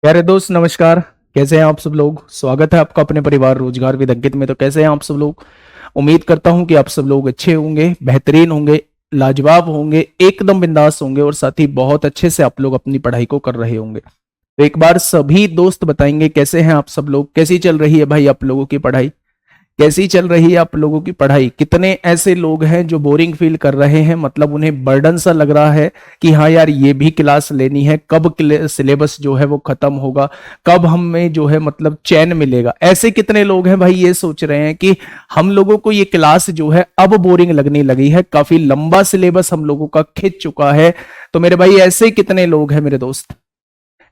प्यारे दोस्त नमस्कार। कैसे हैं आप सब लोग। स्वागत है आपका अपने परिवार रोजगार विद अंकित में। तो कैसे हैं आप सब लोग। उम्मीद करता हूं कि आप सब लोग अच्छे होंगे, बेहतरीन होंगे, लाजवाब होंगे, एकदम बिंदास होंगे और साथ ही बहुत अच्छे से आप लोग अपनी पढ़ाई को कर रहे होंगे। तो एक बार सभी दोस्त बताएंगे कैसे हैं आप सब लोग, कैसी चल रही है भाई आप लोगों की पढ़ाई, कैसी चल रही है आप लोगों की पढ़ाई। कितने ऐसे लोग हैं जो बोरिंग फील कर रहे हैं, मतलब उन्हें बर्डन सा लग रहा है कि हाँ यार ये भी क्लास लेनी है, कब सिलेबस जो है वो खत्म होगा, कब हमें जो है मतलब चैन मिलेगा। ऐसे कितने लोग हैं भाई ये सोच रहे हैं कि हम लोगों को ये क्लास जो है अब बोरिंग लगने लगी है, काफी लंबा सिलेबस हम लोगों का खिंच चुका है। तो मेरे भाई ऐसे कितने लोग हैं मेरे दोस्त,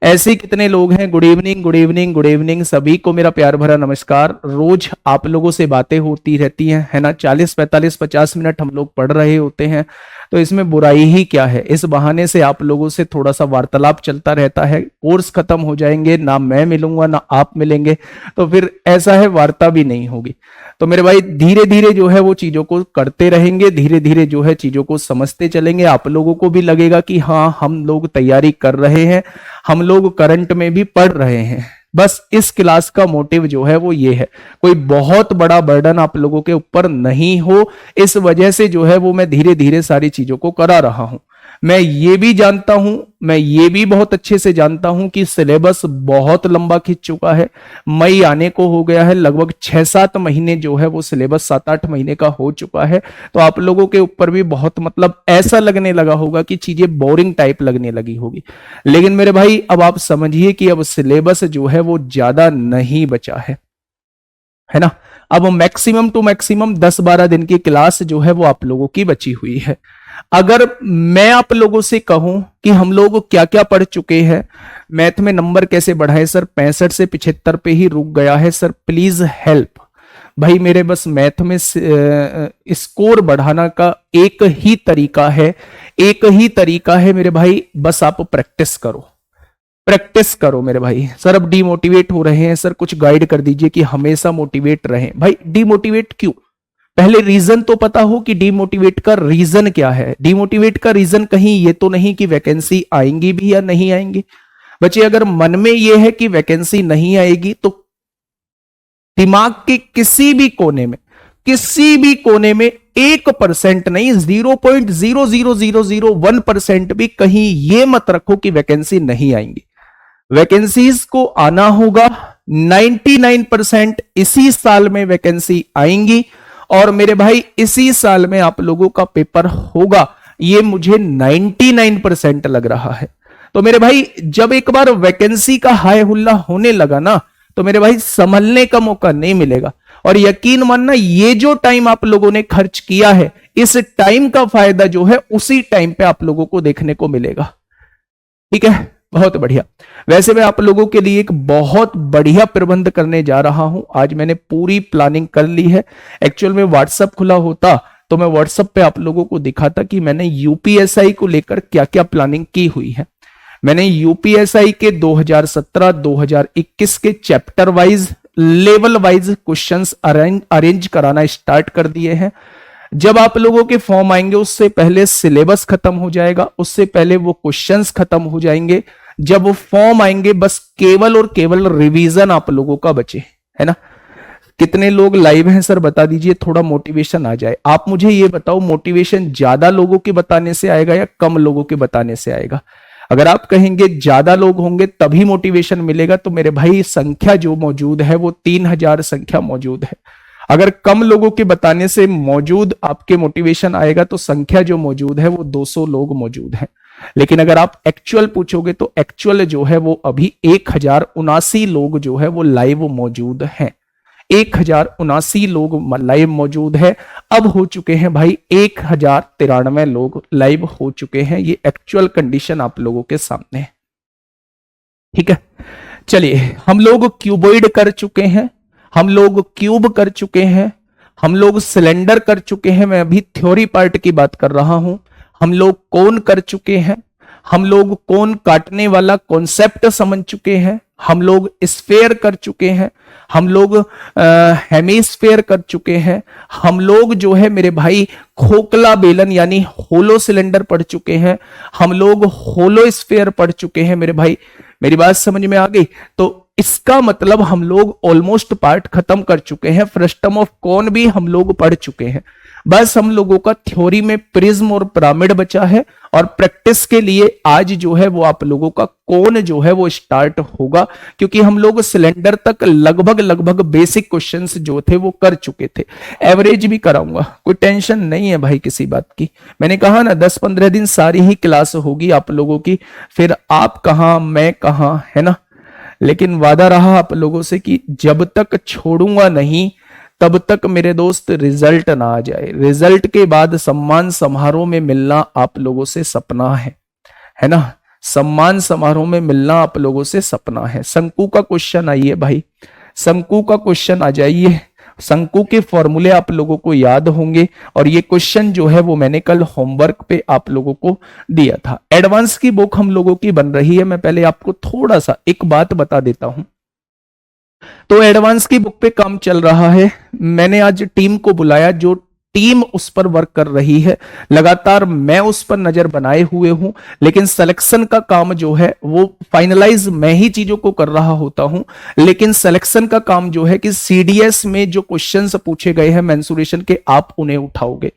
ऐसे कितने लोग हैं। Good evening, good evening, good evening सभी को मेरा प्यार भरा नमस्कार। रोज आप लोगों से बातें होती रहती हैं, है ना। 40 45 50 मिनट हम लोग पढ़ रहे होते हैं, तो इसमें बुराई ही क्या है। इस बहाने से आप लोगों से थोड़ा सा वार्तालाप चलता रहता है। कोर्स खत्म हो जाएंगे, ना मैं मिलूंगा ना आप मिलेंगे, तो फिर ऐसा है वार्ता भी नहीं होगी। तो मेरे भाई धीरे धीरे जो है वो चीजों को करते रहेंगे, धीरे धीरे जो है चीजों को समझते चलेंगे। आप लोगों को भी लगेगा कि हाँ हम लोग तैयारी कर रहे हैं, हम लोग करंट में भी पढ़ रहे हैं। बस इस क्लास का मोटिव जो है वो ये है, कोई बहुत बड़ा बर्डन आप लोगों के ऊपर नहीं हो, इस वजह से जो है वो मैं धीरे धीरे सारी चीजों को करा रहा हूं। मैं ये भी जानता हूं, मैं ये भी बहुत अच्छे से जानता हूं कि सिलेबस बहुत लंबा खिंच चुका है। मई आने को हो गया है, लगभग 6 7 महीने जो है वो सिलेबस 7 8 महीने का हो चुका है। तो आप लोगों के ऊपर भी बहुत मतलब ऐसा लगने लगा होगा कि चीजें बोरिंग टाइप लगने लगी होगी। लेकिन मेरे भाई अब आप समझिए कि अब सिलेबस जो है वो ज्यादा नहीं बचा है ना। अब मैक्सिमम टू मैक्सिमम 10 12 दिन की क्लास जो है वो आप लोगों की बची हुई है। अगर मैं आप लोगों से कहूं कि हम लोग क्या क्या पढ़ चुके हैं, मैथ में नंबर कैसे बढ़ाए सर, 65 से 75 पे ही रुक गया है सर, प्लीज हेल्प। भाई मेरे बस मैथ में स्कोर बढ़ाना का एक ही तरीका है, एक ही तरीका है मेरे भाई, बस आप प्रैक्टिस करो, प्रैक्टिस करो मेरे भाई। सर अब डीमोटिवेट हो रहे हैं सर, कुछ गाइड कर दीजिए कि हमेशा मोटिवेट रहें। भाई डीमोटिवेट क्यों, पहले रीजन तो पता हो कि डीमोटिवेट का रीजन क्या है। डीमोटिवेट का रीजन कहीं ये तो नहीं कि वैकेंसी आएंगी भी या नहीं आएंगी। बच्चे अगर मन में ये है कि वैकेंसी नहीं आएगी तो दिमाग के किसी भी कोने में, किसी भी कोने में 1% नहीं, 0.00001% भी कहीं ये मत रखो कि वैकेंसी नहीं आएंगी। वैकेंसीज को आना होगा, 99% इसी साल में वैकेंसी आएंगी और मेरे भाई इसी साल में आप लोगों का पेपर होगा, ये मुझे 99% लग रहा है। तो मेरे भाई जब एक बार वैकेंसी का हाय हुल्ला होने लगा ना, तो मेरे भाई संभलने का मौका नहीं मिलेगा। और यकीन मानना ये जो टाइम आप लोगों ने खर्च किया है, इस टाइम का फायदा जो है उसी टाइम पे आप लोगों को देखने को मिलेगा। ठीक है, बहुत बढ़िया। वैसे मैं आप लोगों के लिए एक बहुत बढ़िया प्रबंध करने जा रहा हूं। आज मैंने पूरी प्लानिंग कर ली है। एक्चुअल में व्हाट्सएप खुला होता तो मैं व्हाट्सएप पे आप लोगों को दिखाता कि मैंने यूपीएसआई को लेकर क्या क्या प्लानिंग की हुई है। मैंने यूपीएसआई के 2017 2021 के chapter wise, level wise questions arrange कराना स्टार्ट कर दिए हैं। जब आप लोगों के फॉर्म आएंगे उससे पहले सिलेबस खत्म हो जाएगा, उससे पहले वो क्वेश्चंस खत्म हो जाएंगे। जब वो फॉर्म आएंगे बस केवल और केवल रिवीजन आप लोगों का बचे, है ना। कितने लोग लाइव हैं सर बता दीजिए, थोड़ा मोटिवेशन आ जाए। आप मुझे ये बताओ, मोटिवेशन ज्यादा लोगों के बताने से आएगा या कम लोगों के बताने से आएगा। अगर आप कहेंगे ज्यादा लोग होंगे तभी मोटिवेशन मिलेगा, तो मेरे भाई संख्या जो मौजूद है वो 3000 संख्या मौजूद है। अगर कम लोगों के बताने से मौजूद आपके मोटिवेशन आएगा तो संख्या जो मौजूद है वो 200 लोग मौजूद हैं। लेकिन अगर आप एक्चुअल पूछोगे तो एक्चुअल जो है वो अभी 1079 लोग जो है वो लाइव मौजूद हैं। 1079 लोग लाइव मौजूद है। अब हो चुके हैं भाई 1093 लोग लाइव हो चुके हैं। ये एक्चुअल कंडीशन आप लोगों के सामने है। ठीक है, चलिए हम लोग क्यूबॉइड कर चुके हैं, हम लोग क्यूब कर चुके हैं, हम लोग सिलेंडर कर चुके हैं। मैं अभी थ्योरी पार्ट की बात कर रहा हूं। हम लोग कोन कर चुके हैं, हम लोग कोन काटने वाला कॉन्सेप्ट समझ चुके हैं, हम लोग स्फेयर कर चुके हैं, हम लोग हेमिस्फेयर कर चुके हैं, हम लोग जो है मेरे भाई खोखला बेलन यानी होलो सिलेंडर पढ़ चुके हैं, हम लोग होलो स्फेयर पढ़ चुके हैं मेरे भाई। मेरी बात समझ में आ गई? तो इसका मतलब हम लोग ऑलमोस्ट पार्ट खत्म कर चुके हैं, फ्रस्टम ऑफ कौन भी हम लोग पढ़ चुके हैं। बस हम लोगों का थ्योरी में प्रिज्म और पिरामिड बचा है, और प्रैक्टिस के लिए आज जो है वो आप लोगों का कौन जो है वो स्टार्ट होगा, क्योंकि हम लोग सिलेंडर तक लगभग बेसिक क्वेश्चंस जो थे वो कर चुके थे। एवरेज भी कराऊंगा, कोई टेंशन नहीं है भाई किसी बात की। मैंने कहा ना 10-15 दिन सारी ही क्लास होगी आप लोगों की, फिर आप कहां मैं कहां, है ना। लेकिन वादा रहा आप लोगों से कि जब तक छोड़ूंगा नहीं तब तक मेरे दोस्त रिजल्ट ना आ जाए। रिजल्ट के बाद सम्मान समारोह में मिलना आप लोगों से सपना है ना। सम्मान समारोह में मिलना आप लोगों से सपना है। शंकु का क्वेश्चन आइए भाई, शंकु का क्वेश्चन आ जाइए। शंकु के फॉर्मूले आप लोगों को याद होंगे, और ये क्वेश्चन जो है वो मैंने कल होमवर्क पे आप लोगों को दिया था। एडवांस की बुक हम लोगों की बन रही है। मैं पहले आपको थोड़ा सा एक बात बता देता हूं। तो एडवांस की बुक पे काम चल रहा है। मैंने आज टीम को बुलाया, जो टीम उस पर वर्क कर रही है। लगातार मैं उस पर नजर बनाए हुए हूं, लेकिन सिलेक्शन का काम जो है वो फाइनलाइज मैं ही चीजों को कर रहा होता हूं। लेकिन सिलेक्शन का काम जो है कि सीडीएस में जो क्वेश्चंस पूछे गए हैं मेंसुरेशन के, आप उन्हें उठाओगे।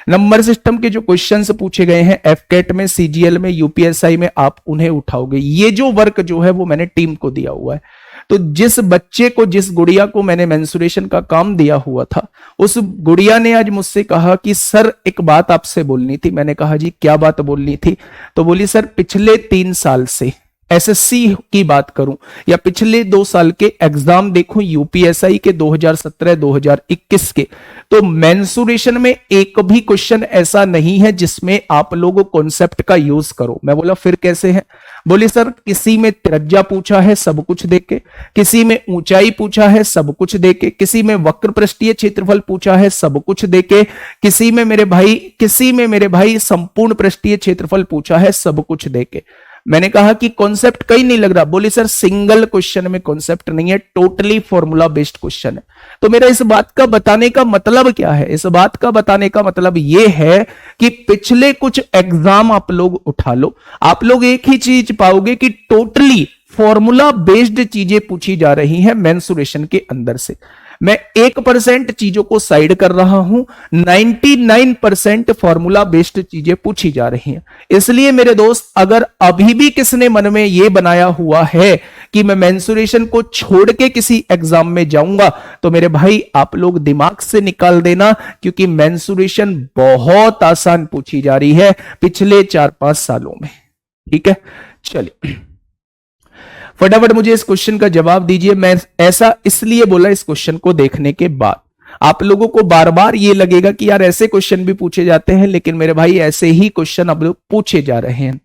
नंबर सिस्टम के जो क्वेश्चंस पूछे गए हैं एफकेट में, सीजीएल में, यूपीएसआई में, आप उन्हें उठाओगे। ये जो वर्क जो है वो मैंने टीम को दिया हुआ है। तो जिस बच्चे को, जिस गुड़िया को मैंने मेंसुरेशन का काम दिया हुआ था, उस गुड़िया ने आज मुझसे कहा कि सर एक बात आपसे बोलनी थी। मैंने कहा जी क्या बात बोलनी थी? तो बोली सर पिछले 3 साल से एसएससी की बात करूं या पिछले 2 साल के एग्जाम देखूं, यूपीएसआई के 2017-2021 के, तो मेंसुरेशन में एक भी क्वेश्चन ऐसा नहीं है जिसमें आप लोग कॉन्सेप्ट का यूज करो। मैं बोला फिर कैसे है? बोली सर किसी में त्रिज्या पूछा है सब कुछ देके, किसी में ऊंचाई पूछा है सब कुछ देके, किसी में वक्र पृष्ठीय क्षेत्रफल पूछा है सब कुछ देके, किसी में मेरे भाई संपूर्ण पृष्ठीय क्षेत्रफल पूछा है सब कुछ देके। मैंने कहा कि कॉन्सेप्ट कहीं नहीं लग रहा। बोली सर सिंगल क्वेश्चन में कॉन्सेप्ट नहीं है, टोटली फॉर्मूला बेस्ड क्वेश्चन है। तो मेरा इस बात का बताने का मतलब क्या है? इस बात का बताने का मतलब यह है कि पिछले कुछ एग्जाम आप लोग उठा लो, आप लोग एक ही चीज पाओगे कि टोटली फॉर्मूला बेस्ड चीजें पूछी जा रही हैं मेंसुरेशन के अंदर से। मैं 1% चीजों को साइड कर रहा हूं, 99% फॉर्मूला बेस्ड चीजें पूछी जा रही हैं। इसलिए मेरे दोस्त, अगर अभी भी किसने मन में यह बनाया हुआ है कि मैं मेंसुरेशन को छोड़ के किसी एग्जाम में जाऊंगा, तो मेरे भाई आप लोग दिमाग से निकाल देना, क्योंकि मेंसुरेशन बहुत आसान पूछी जा रही है पिछले 4-5 सालों में। ठीक है, चलिए फटाफट मुझे इस क्वेश्चन का जवाब दीजिए। मैं ऐसा इसलिए बोला, इस क्वेश्चन को देखने के बाद आप लोगों को बार बार ये लगेगा कि यार ऐसे क्वेश्चन भी पूछे जाते हैं, लेकिन मेरे भाई ऐसे ही क्वेश्चन अब लोग पूछे जा रहे हैं।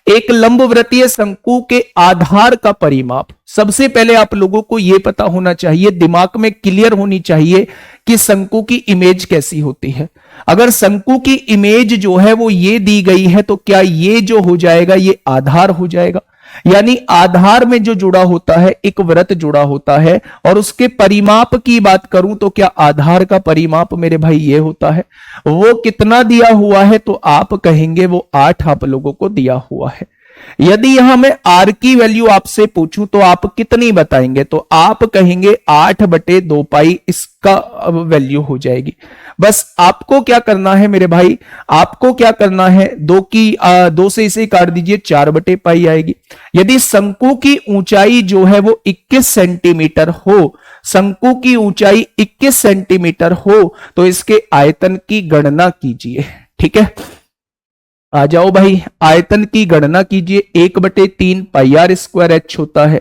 एक लंबवृत्तीय शंकु के आधार का परिमाप, सबसे पहले आप लोगों को यह पता होना चाहिए, दिमाग में क्लियर होनी चाहिए कि शंकु की इमेज कैसी होती है। अगर शंकु की इमेज जो है वो ये दी गई है, तो क्या ये जो हो जाएगा ये आधार हो जाएगा? यानी आधार में जो जुड़ा होता है एक वृत्त जुड़ा होता है, और उसके परिमाप की बात करूं तो क्या आधार का परिमाप मेरे भाई ये होता है। वो कितना दिया हुआ है? तो आप कहेंगे वो 8 आप लोगों को दिया हुआ है। यदि यहां मैं आर की वैल्यू आपसे पूछूं तो आप कितनी बताएंगे? तो आप कहेंगे 8/2 पाई इसका वैल्यू हो जाएगी। बस आपको क्या करना है मेरे भाई, आपको क्या करना है, 2 से इसे काट दीजिए, 4/2 पाई आएगी। यदि शंकु की ऊंचाई जो है वो 21 सेंटीमीटर हो, शंकु की ऊंचाई 21 सेंटीमीटर हो, तो इसके आयतन की गणना कीजिए। ठीक है, आ जाओ भाई, आयतन की गणना कीजिए। 1/3 पाई आर स्क्वायर एच होता है,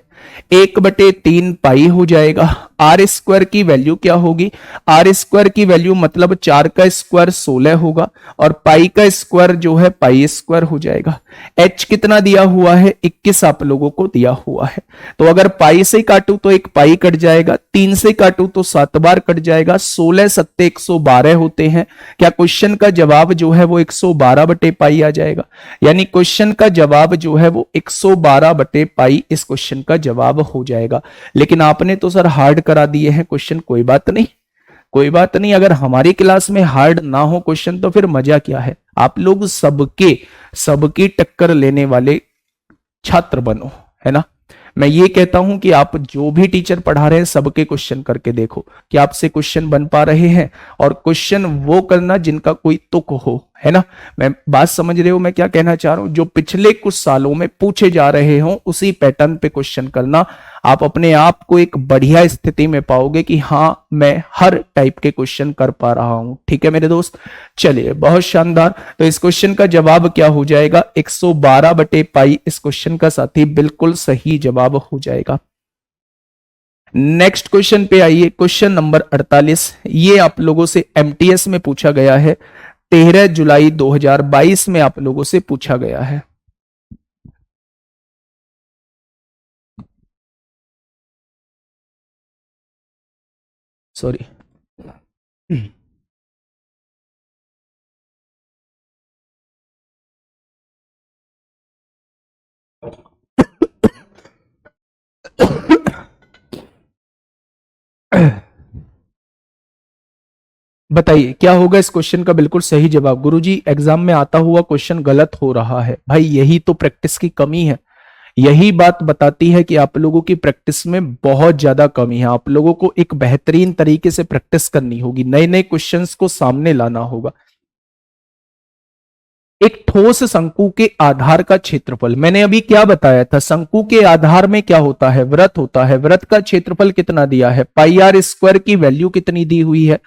1/3 पाई हो जाएगा। आर स्क्वायर की वैल्यू क्या होगी? आर स्क्वायर की वैल्यू मतलब 4 का स्क्वायर 16 होगा, और पाई का स्क्वायर जो है पाई स्क्वायर हो जाएगा। एच कितना दिया हुआ है? 21 आप लोगों को दिया हुआ है। तो अगर पाई से काटूं तो एक पाई कट जाएगा, 3 से काटूं तो 7 बार कट जाएगा, 16 7 112 होते हैं। क्या क्वेश्चन का जवाब जो है वो 112/पाई आ जाएगा? यानी क्वेश्चन का जवाब जो है वो 112/पाई इस क्वेश्चन का जवाब हो जाएगा। लेकिन आपने तो सर हार्ड करा दिए हैं क्वेश्चन। कोई बात नहीं, कोई बात नहीं, अगर हमारी क्लास में हार्ड ना हो क्वेश्चन तो फिर मजा क्या है। आप लोग सबकी टक्कर लेने वाले छात्र बनो, है ना। मैं ये कहता हूं कि आप जो भी टीचर पढ़ा रहे हैं सबके क्वेश्चन करके देखो कि आपसे क्वेश्चन बन पा रहे हैं, और क्वेश्चन वो करना जिनका कोई तुक हो, है ना। मैं बात समझ रहे हो मैं क्या कहना चाह रहा हूं? जो पिछले कुछ सालों में पूछे जा रहे हो उसी पैटर्न पे क्वेश्चन करना, आप अपने आप को एक बढ़िया स्थिति में पाओगे कि हाँ मैं हर टाइप के क्वेश्चन कर पा रहा हूं। ठीक है मेरे दोस्त, चलिए बहुत शानदार। तो इस क्वेश्चन का जवाब क्या हो जाएगा? 112/पाई इस क्वेश्चन का साथी बिल्कुल सही जवाब हो जाएगा। नेक्स्ट क्वेश्चन पे आइए, क्वेश्चन नंबर 48। ये आप लोगों से एमटीएस में पूछा गया है, 13 जुलाई 2022 में आप लोगों से पूछा गया है। सॉरी, बताइए क्या होगा इस क्वेश्चन का बिल्कुल सही जवाब? गुरुजी एग्जाम में आता हुआ क्वेश्चन गलत हो रहा है। भाई यही तो प्रैक्टिस की कमी है, यही बात बताती है कि आप लोगों की प्रैक्टिस में बहुत ज्यादा कमी है। आप लोगों को एक बेहतरीन तरीके से प्रैक्टिस करनी होगी, नए नए क्वेश्चंस को सामने लाना होगा। एक ठोस शंकु के आधार का क्षेत्रफल, मैंने अभी क्या बताया था? शंकु के आधार में क्या होता है? वृत्त होता है। वृत्त का क्षेत्रफल कितना दिया है? पाई आर स्क्वायर की वैल्यू कितनी दी हुई है?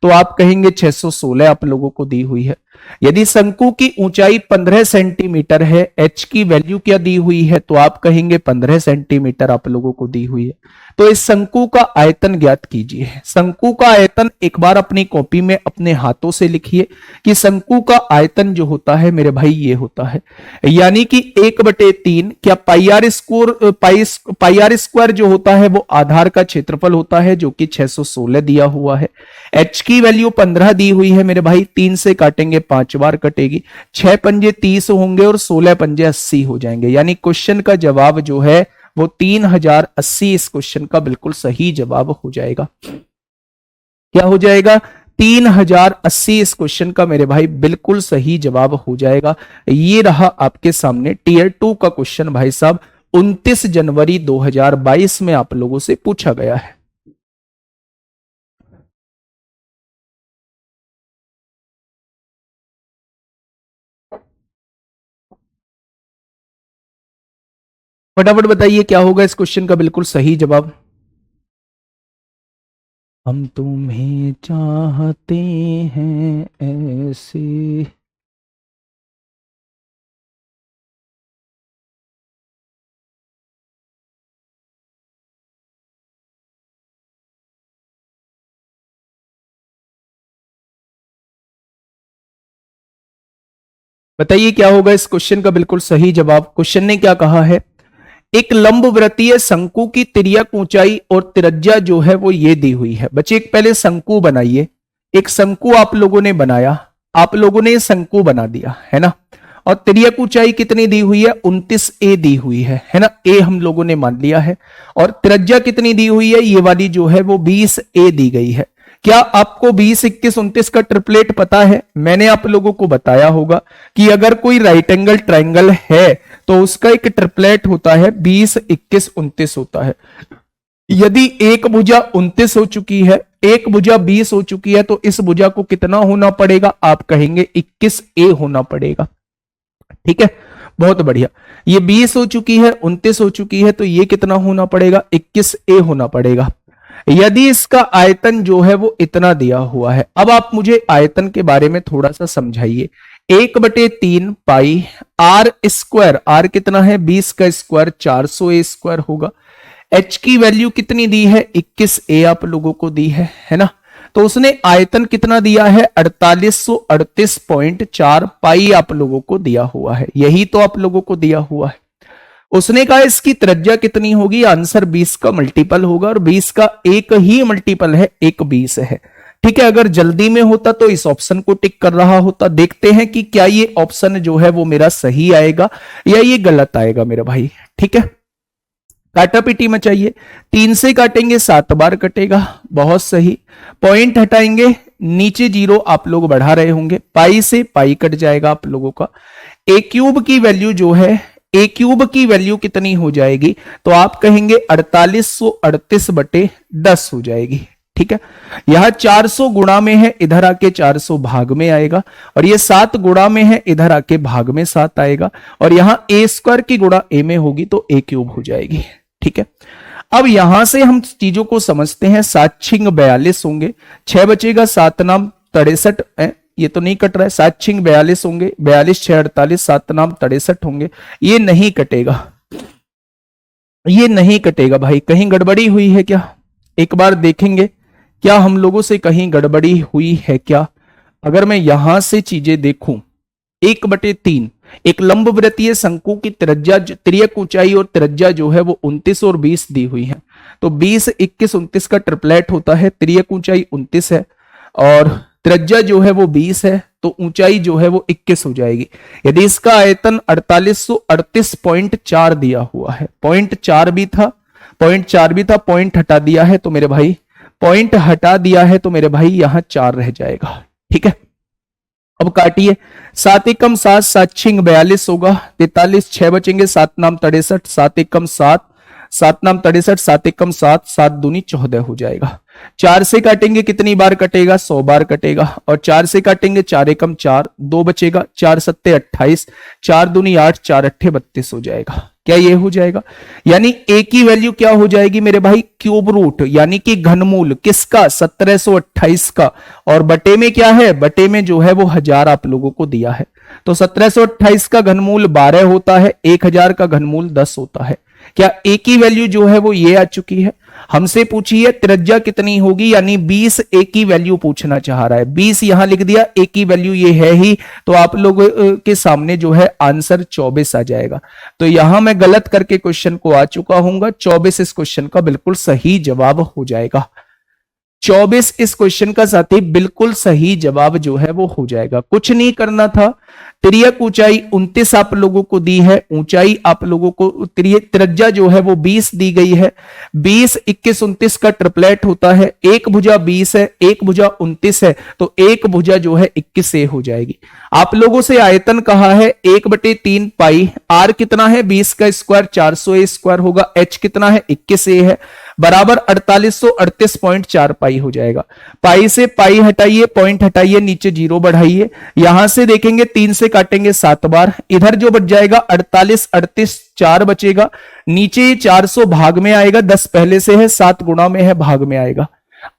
तो आप कहेंगे 616 आप लोगों को दी हुई है। यदि शंकु की ऊंचाई 15 सेंटीमीटर है, एच की वैल्यू क्या दी हुई है? तो आप कहेंगे 15 सेंटीमीटर आप लोगों को दी हुई है। तो इस शंकु का आयतन ज्ञात कीजिए। शंकु का आयतन एक बार अपनी कॉपी में अपने हाथों से लिखिए कि शंकु का आयतन जो होता है मेरे भाई ये होता है, यानी कि 1/3 क्या पाई आर स्क्वायर जो होता है वो आधार का क्षेत्रफल होता है जो कि 616 दिया हुआ है। एच की वैल्यू 15 दी हुई है मेरे भाई, 3 से काटेंगे 5 बार कटेगी, 6 पंजे 30 होंगे और 16 पंजे 80 हो जाएंगे। यानी क्वेश्चन का जवाब जो है वो 3080 इस क्वेश्चन का बिल्कुल सही जवाब हो जाएगा। क्या हो जाएगा? 3080 इस क्वेश्चन का मेरे भाई बिल्कुल सही जवाब हो जाएगा। ये रहा आपके सामने टीयर 2 का क्वेश्चन भाई साहब, 29 जनवरी 2022 में आप लोगों से पूछा गया है। फटाफट बताइए क्या होगा इस क्वेश्चन का बिल्कुल सही जवाब? हम तुम्हें चाहते हैं ऐसे। बताइए क्या होगा इस क्वेश्चन का बिल्कुल सही जवाब? क्वेश्चन ने क्या कहा है? एक लंबवृत्तीय शंकु की तिर्यक ऊंचाई और त्रिज्या जो है वो ये दी हुई है। बच्चे एक पहले शंकु बनाइए, एक शंकु आप लोगों ने बनाया, आप लोगों ने शंकु बना दिया है ना, और तिर्यक ऊंचाई कितनी दी हुई है? 29a दी हुई है ना, a हम लोगों ने मान लिया है। और त्रिज्या कितनी दी हुई है? ये वाली जो है वो 20a दी गई है। क्या आपको 20, 21, 29 का ट्रिपलेट पता है? मैंने आप लोगों को बताया होगा कि अगर कोई राइट एंगल ट्राइंगल है तो उसका एक ट्रिपलेट होता है 20, 21, 29 होता है। यदि एक भुजा 29 हो चुकी है, एक भुजा 20 हो चुकी है, तो इस भुजा को कितना होना पड़ेगा? आप कहेंगे 21a होना पड़ेगा। ठीक है, बहुत बढ़िया। ये 20 हो चुकी है, 29 हो चुकी है, तो ये कितना होना पड़ेगा? 21a होना पड़ेगा। यदि इसका आयतन जो है वो इतना दिया हुआ है, अब आप मुझे आयतन के बारे में थोड़ा सा समझाइए। 1/3 पाई आर स्क्वायर, आर कितना है? 20 का स्क्वायर 400a स्क्वायर होगा। एच की वैल्यू कितनी दी है? 21a आप लोगों को दी है ना। तो उसने आयतन कितना दिया है? 4838.4 पाई आप लोगों को दिया हुआ है, यही तो आप लोगों को दिया हुआ है। उसने कहा इसकी त्रिज्या कितनी होगी? आंसर 20 का मल्टीपल होगा, और 20 का एक ही मल्टीपल है, एक 20 है। ठीक है, अगर जल्दी में होता तो इस ऑप्शन को टिक कर रहा होता। देखते हैं कि क्या ये ऑप्शन जो है वो मेरा सही आएगा या ये गलत आएगा मेरा भाई। ठीक है, काटा पीटी मचाइए। 3 से काटेंगे 7 बार कटेगा, बहुत सही। पॉइंट हटाएंगे, नीचे 0 आप लोग बढ़ा रहे होंगे, पाई से पाई कट जाएगा आप लोगों का। ए क्यूब की वैल्यू जो है ए क्यूब की वैल्यू कितनी हो जाएगी, तो आप कहेंगे 4838/10 हो जाएगी। ठीक है, यह 400 गुणा में है, इधर आके 400 भाग में आएगा, और ये 7 गुणा में है, इधर आके भाग में 7 आएगा, और यहां ए स्क्वायर की गुणा ए में होगी तो ए क्यूब हो जाएगी। ठीक है, अब यहां से हम चीजों को समझते हैं। 7 छिंग 42 होंगे, 6 बचेगा, 7 नाम 63, ये तो नहीं कट रहा है। 7 छिंग 42 होंगे, 42 6 48, 7 नाम 63 होंगे, ये नहीं कटेगा, ये नहीं कटेगा भाई। कहीं गड़बड़ी हुई है क्या, एक बार देखेंगे क्या हम लोगों से कहीं गड़बड़ी हुई है क्या। अगर मैं यहां से चीजें देखूं, 1/3 एक लंबवृत्तीय शंकु की त्रिज्या, तिर्यक ऊंचाई और त्रिज्या जो है वो 29 और 20 दी हुई है, तो 20 21 29 का ट्रिपलेट होता है। तिर्यक ऊंचाई 29 है और त्रिज्या जो है वो 20 है, तो ऊंचाई जो है वो 21 हो जाएगी। यदि इसका आयतन 4838.4 दिया हुआ है, 0.4 भी था, 0.4 भी था, पॉइंट हटा दिया है तो मेरे भाई, पॉइंट हटा दिया है तो मेरे भाई यहां 4 रह जाएगा। ठीक है, अब काटिए, 7 एकम 7, 7 छिंग 42 होगा, 43 6 बचेंगे, 7 नाम 63, 7 एकम 7, 7 नाम 63, 7 एकम 7, 7 दूनी 14 हो जाएगा। 4 से काटेंगे कितनी बार कटेगा, 100 बार कटेगा, और 4 से काटेंगे 4 एकम 4, 2 बचेगा, 4 सत्ते 28, 4 दूनी 8, 4 अट्ठे 32 हो जाएगा। क्या ये हो जाएगा, यानी ए की वैल्यू क्या हो जाएगी मेरे भाई, क्यूब रूट, यानी कि घनमूल किसका, 1728 का, और बटे में क्या है, बटे में जो है वो 1000 आप लोगों को दिया है, तो 1728 का घनमूल 12 होता है, 1000 का घनमूल 10 होता है। क्या ए की वैल्यू जो है वो ये आ चुकी है। हमसे पूछी है त्रिज्या कितनी होगी, यानी 20 ए की वैल्यू पूछना चाह रहा है, 20 यहां लिख दिया, ए की वैल्यू ये है ही, तो आप लोगों के सामने जो है आंसर 24 आ जाएगा। तो यहां मैं गलत करके क्वेश्चन को आ चुका हूं, 24 इस क्वेश्चन का बिल्कुल सही जवाब हो जाएगा। 24 इस क्वेश्चन का साथी बिल्कुल सही जवाब जो है वो हो जाएगा। कुछ नहीं करना था, तिर्यक ऊंचाई 29 आप लोगों को दी है, ऊंचाई आप लोगों को त्रिज्या जो है वो 20 दी गई है, 20 21 29 का ट्रिपलेट होता है, एक भुजा 20 है, एक भुजा 29 है, तो एक भुजा जो है 21 से हो जाएगी। आप लोगों से आयतन कहा है 1/3 पाई, आर कितना है 20 का स्क्वायर 400 ए स्क्वायर होगा, एच कितना है 21 ए है, बराबर 4838.4 पाई हो जाएगा। पाई से पाई हटाइए, पॉइंट हटाइए, नीचे 0 बढ़ाइए, यहां से देखेंगे 3 से काटेंगे 7 बार, इधर जो बच जाएगा 48 38 4 बचेगा, नीचे 400 भाग में आएगा, 10 पहले से है, 7 गुणा में है, भाग में आएगा।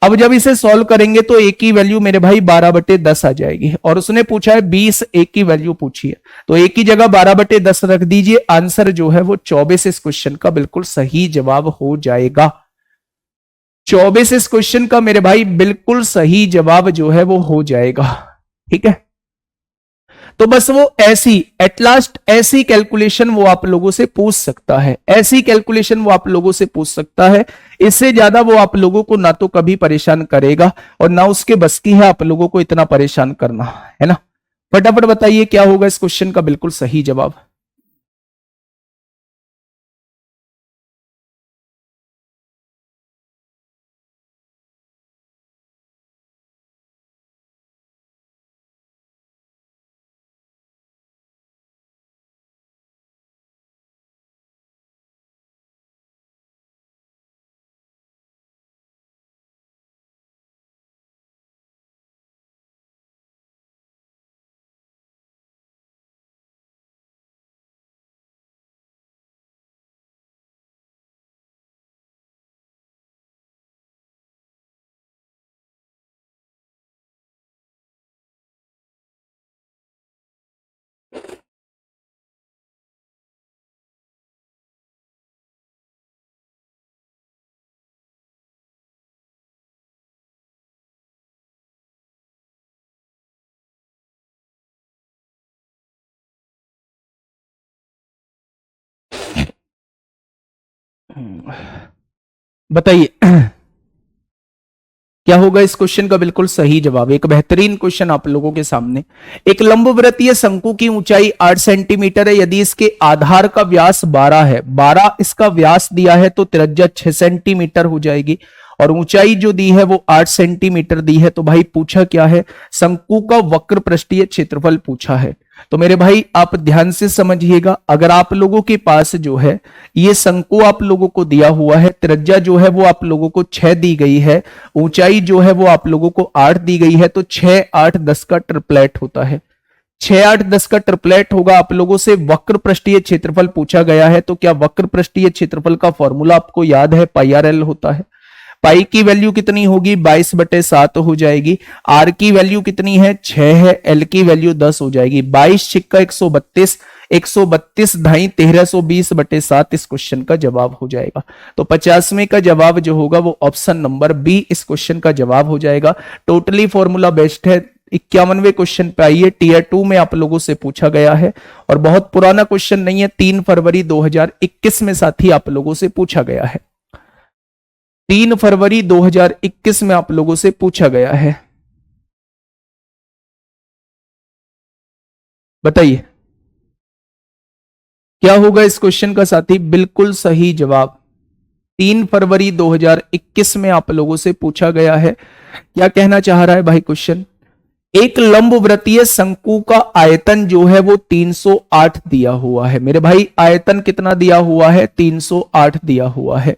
अब जब इसे सॉल्व करेंगे तो ए की वैल्यू मेरे भाई 12/10 आ जाएगी, और उसने पूछा है 20 ए की वैल्यू पूछी है, तो ए की जगह 12/10 रख दीजिए, आंसर जो है वो 24 इस क्वेश्चन का बिल्कुल सही जवाब हो जाएगा। 24 इस क्वेश्चन का मेरे भाई बिल्कुल सही जवाब जो है वो हो जाएगा। ठीक है, तो बस वो ऐसी एट लास्ट ऐसी कैलकुलेशन वो आप लोगों से पूछ सकता है, ऐसी कैलकुलेशन वो आप लोगों से पूछ सकता है, इससे ज्यादा वो आप लोगों को ना तो कभी परेशान करेगा और ना उसके बस की है आप लोगों को इतना परेशान करना, है ना। फटाफट बताइए क्या होगा इस क्वेश्चन का बिल्कुल सही जवाब। बताइए क्या होगा इस क्वेश्चन का बिल्कुल सही जवाब। एक बेहतरीन क्वेश्चन आप लोगों के सामने। एक लंबवृत्तीय शंकु की ऊंचाई 8 सेंटीमीटर है, यदि इसके आधार का व्यास 12 है, 12 इसका व्यास दिया है, तो त्रिज्या 6 सेंटीमीटर हो जाएगी, और ऊंचाई जो दी है वो 8 सेंटीमीटर दी है। तो भाई पूछा क्या है, शंकु का वक्र पृष्ठीय क्षेत्रफल पूछा है। तो मेरे भाई आप ध्यान से समझिएगा, अगर आप लोगों के पास जो है ये शंकु आप लोगों को दिया हुआ है, त्रिज्या जो है वो आप लोगों को 6 दी गई है, ऊंचाई जो है वो आप लोगों को 8 दी गई है, तो 6 8 10 का ट्रिपलेट होता है। 6 8 10 का ट्रिपलेट होगा। आप लोगों से वक्र पृष्ठीय क्षेत्रफल पूछा गया है, तो क्या वक्र पृष्ठीय क्षेत्रफल का फॉर्मूला आपको याद है? पाई आर एल होता है। पाई की वैल्यू कितनी होगी? 22/7 हो जाएगी। आर की वैल्यू कितनी है? 6 है। एल की वैल्यू 10 हो जाएगी। 22 छिक्का 132, 132 ढाई 1320/7 इस क्वेश्चन का जवाब हो जाएगा। तो 50वें का जवाब जो होगा वो ऑप्शन नंबर बी इस क्वेश्चन का जवाब हो जाएगा। टोटली फॉर्मूला बेस्ट है। 51वें क्वेश्चन पे आइए, टीयर 2 में आप लोगों से पूछा गया है और बहुत पुराना क्वेश्चन नहीं है, 3 फरवरी 2021 में साथी आप लोगों से पूछा गया है। 3 फरवरी 2021 में आप लोगों से पूछा गया है। बताइए क्या होगा इस क्वेश्चन का साथी? बिल्कुल सही जवाब 3 फरवरी 2021 में आप लोगों से पूछा गया है। क्या कहना चाह रहा है भाई क्वेश्चन? एक लंबवृत्तीय शंकु का आयतन जो है वो 308 दिया हुआ है। मेरे भाई आयतन कितना दिया हुआ है? 308 दिया हुआ है।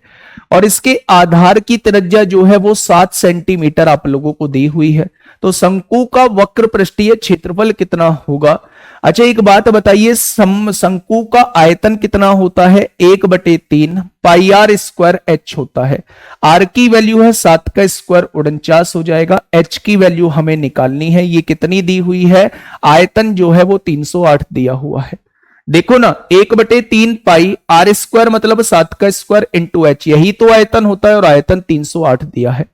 और इसके आधार की त्रिज्या जो है वो 7 सेंटीमीटर आप लोगों को दी हुई है। तो शंकु का वक्र पृष्ठीय क्षेत्रफल कितना होगा? अच्छा एक बात बताइए, शंकु का आयतन कितना होता है? 1/3 पाई आर स्क्वायर एच होता है। आर की वैल्यू है 7 का स्क्वायर 49 हो जाएगा। एच की वैल्यू हमें निकालनी है, ये कितनी दी हुई है? आयतन जो है वो 308 दिया हुआ है। देखो ना, 1/3 पाई आर स्क्वायर मतलब 7 का स्क्वायर इंटू एच, यही तो आयतन होता है और आयतन 308 दिया है।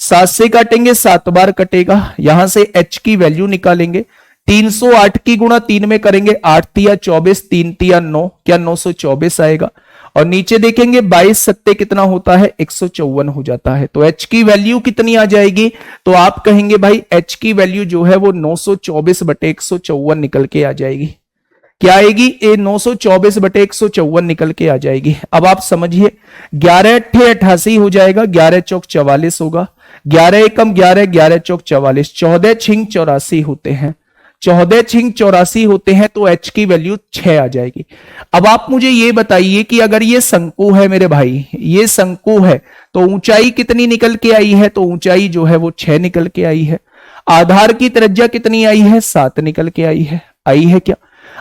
7 से काटेंगे 7 बार कटेगा, यहां से एच की वैल्यू निकालेंगे। 308 की गुणा 3 में करेंगे, 8 तिया 24, 3 तिया 9, क्या 924 आएगा। और नीचे देखेंगे 22 सत्ते कितना होता है? 154 हो जाता है। तो एच की वैल्यू कितनी आ जाएगी? तो आप कहेंगे भाई एच की वैल्यू जो है वो 924/154 निकल के आ जाएगी। क्या आएगी? ये 924/154 निकल के आ जाएगी। अब आप समझिए, 11 अट्ठे 88 हो जाएगा, 11 चौक 44 होगा, 11 एकम 11, 11 चौक 44, 14 छिंग 84 होते हैं, 14 छिंग 84 होते हैं। तो एच की वैल्यू 6 आ जाएगी। अब आप मुझे ये बताइए कि अगर ये शंकु है मेरे भाई, ये शंकु है, तो ऊंचाई कितनी निकल के आई है? तो ऊंचाई जो है वो 6 निकल के आई है। आधार की त्रिज्या कितनी आई है? 7 निकल के आई है। आई है क्या?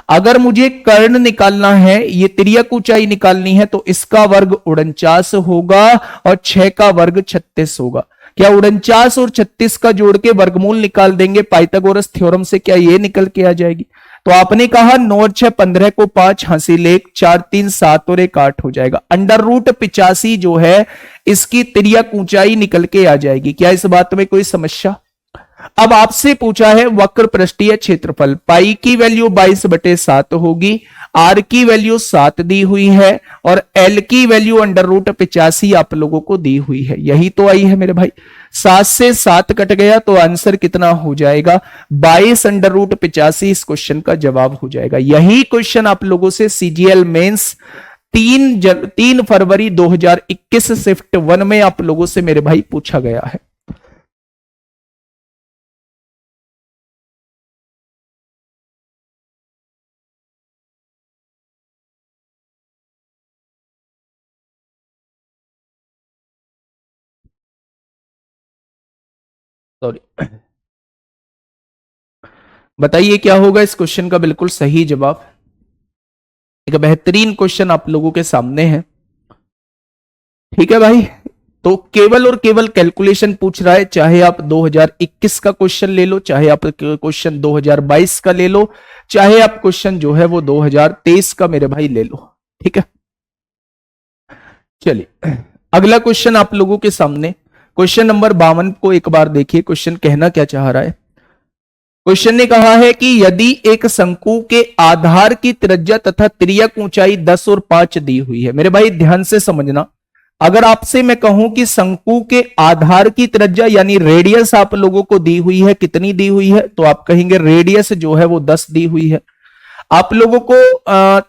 अगर मुझे कर्ण निकालना है, ये तिर्यक ऊंचाई निकालनी है, तो इसका वर्ग 49 होगा और 6 का वर्ग 36 होगा। क्या 49 और 36 का जोड़ के वर्गमूल निकाल देंगे पाइथागोरस थ्योरम से? क्या ये निकल के आ जाएगी? तो आपने कहा 9 और 6 15 को 5 हासिल 1, 4 3 7 और 1 8 हो जाएगा। √85 जो है इसकी तिर्यक ऊंचाई निकल के आ जाएगी। क्या इस बात में कोई समस्या? अब आपसे पूछा है वक्र पृष्ठीय क्षेत्रफल, पाई की वैल्यू 22/7 होगी, आर की वैल्यू 7 दी हुई है और एल की वैल्यू √85 आप लोगों को दी हुई है। यही तो आई है मेरे भाई। 7 से 7 कट गया तो आंसर कितना हो जाएगा? 22 √85 इस क्वेश्चन का जवाब हो जाएगा। यही क्वेश्चन आप लोगों से सीजीएल मेंस 3 फरवरी 2021 शिफ्ट 1 में आप लोगों से मेरे भाई पूछा गया है। सॉरी, बताइए क्या होगा इस क्वेश्चन का बिल्कुल सही जवाब? एक बेहतरीन क्वेश्चन आप लोगों के सामने है। ठीक है भाई, तो केवल और केवल कैलकुलेशन पूछ रहा है, चाहे आप 2021 का क्वेश्चन ले लो, चाहे आप क्वेश्चन 2022 का ले लो, चाहे आप क्वेश्चन जो है वो 2023 का मेरे भाई ले लो। ठीक है, चलिए अगला क्वेश्चन आप लोगों के सामने, क्वेश्चन नंबर 52 को एक बार देखिए। क्वेश्चन कहना क्या चाह रहा है? क्वेश्चन ने कहा है कि यदि एक शंकु के आधार की त्रिज्या तथा तिर्यक ऊंचाई 10 और 5 दी हुई है। मेरे भाई ध्यान से समझना, अगर आपसे मैं कहूं कि शंकु के आधार की त्रिज्या यानी रेडियस आप लोगों को दी हुई है, कितनी दी हुई है? तो आप कहेंगे रेडियस जो है वो 10 दी हुई है। आप लोगों को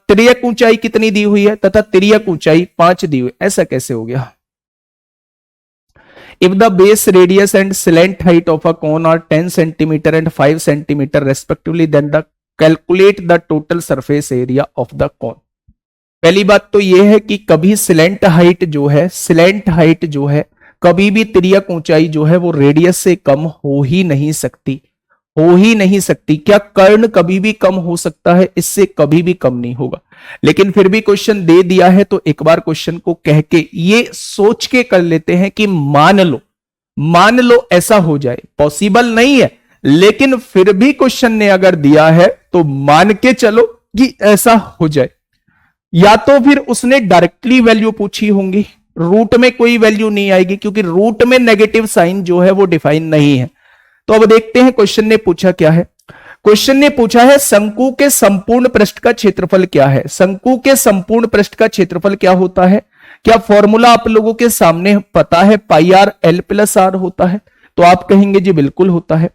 तिर्यक ऊंचाई कितनी दी हुई है तथा तिर्यक ऊंचाई 5 दी हुई, ऐसा कैसे हो गया? If the base radius and slant height of a cone are 10 centimeter and 5 centimeter respectively, then the calculate the total surface area of the cone. पहली बात तो यह है कि कभी स्लैंट हाइट जो है कभी भी तिर्यक ऊंचाई जो है वो रेडियस से कम हो ही नहीं सकती, क्या कर्ण कभी भी कम हो सकता है? इससे कभी भी कम नहीं होगा। लेकिन फिर भी क्वेश्चन दे दिया है तो एक बार क्वेश्चन को कह के ये सोच के कर लेते हैं कि मान लो ऐसा हो जाए। पॉसिबल नहीं है, लेकिन फिर भी क्वेश्चन ने अगर दिया है तो मान के चलो कि ऐसा हो जाए। या तो फिर उसने डायरेक्टली वैल्यू पूछी होंगी, रूट में कोई वैल्यू नहीं आएगी क्योंकि रूट में नेगेटिव साइन जो है वो डिफाइन नहीं है। तो अब देखते हैं क्वेश्चन ने पूछा क्या है। क्वेश्चन ने पूछा है शंकु के संपूर्ण पृष्ठ का क्षेत्रफल क्या है। शंकु के संपूर्ण पृष्ठ का क्षेत्रफल क्या होता है? क्या फॉर्मूला आप लोगों के सामने पता है? पाई आर एल प्लस आर होता है। तो आप कहेंगे जी बिल्कुल होता है।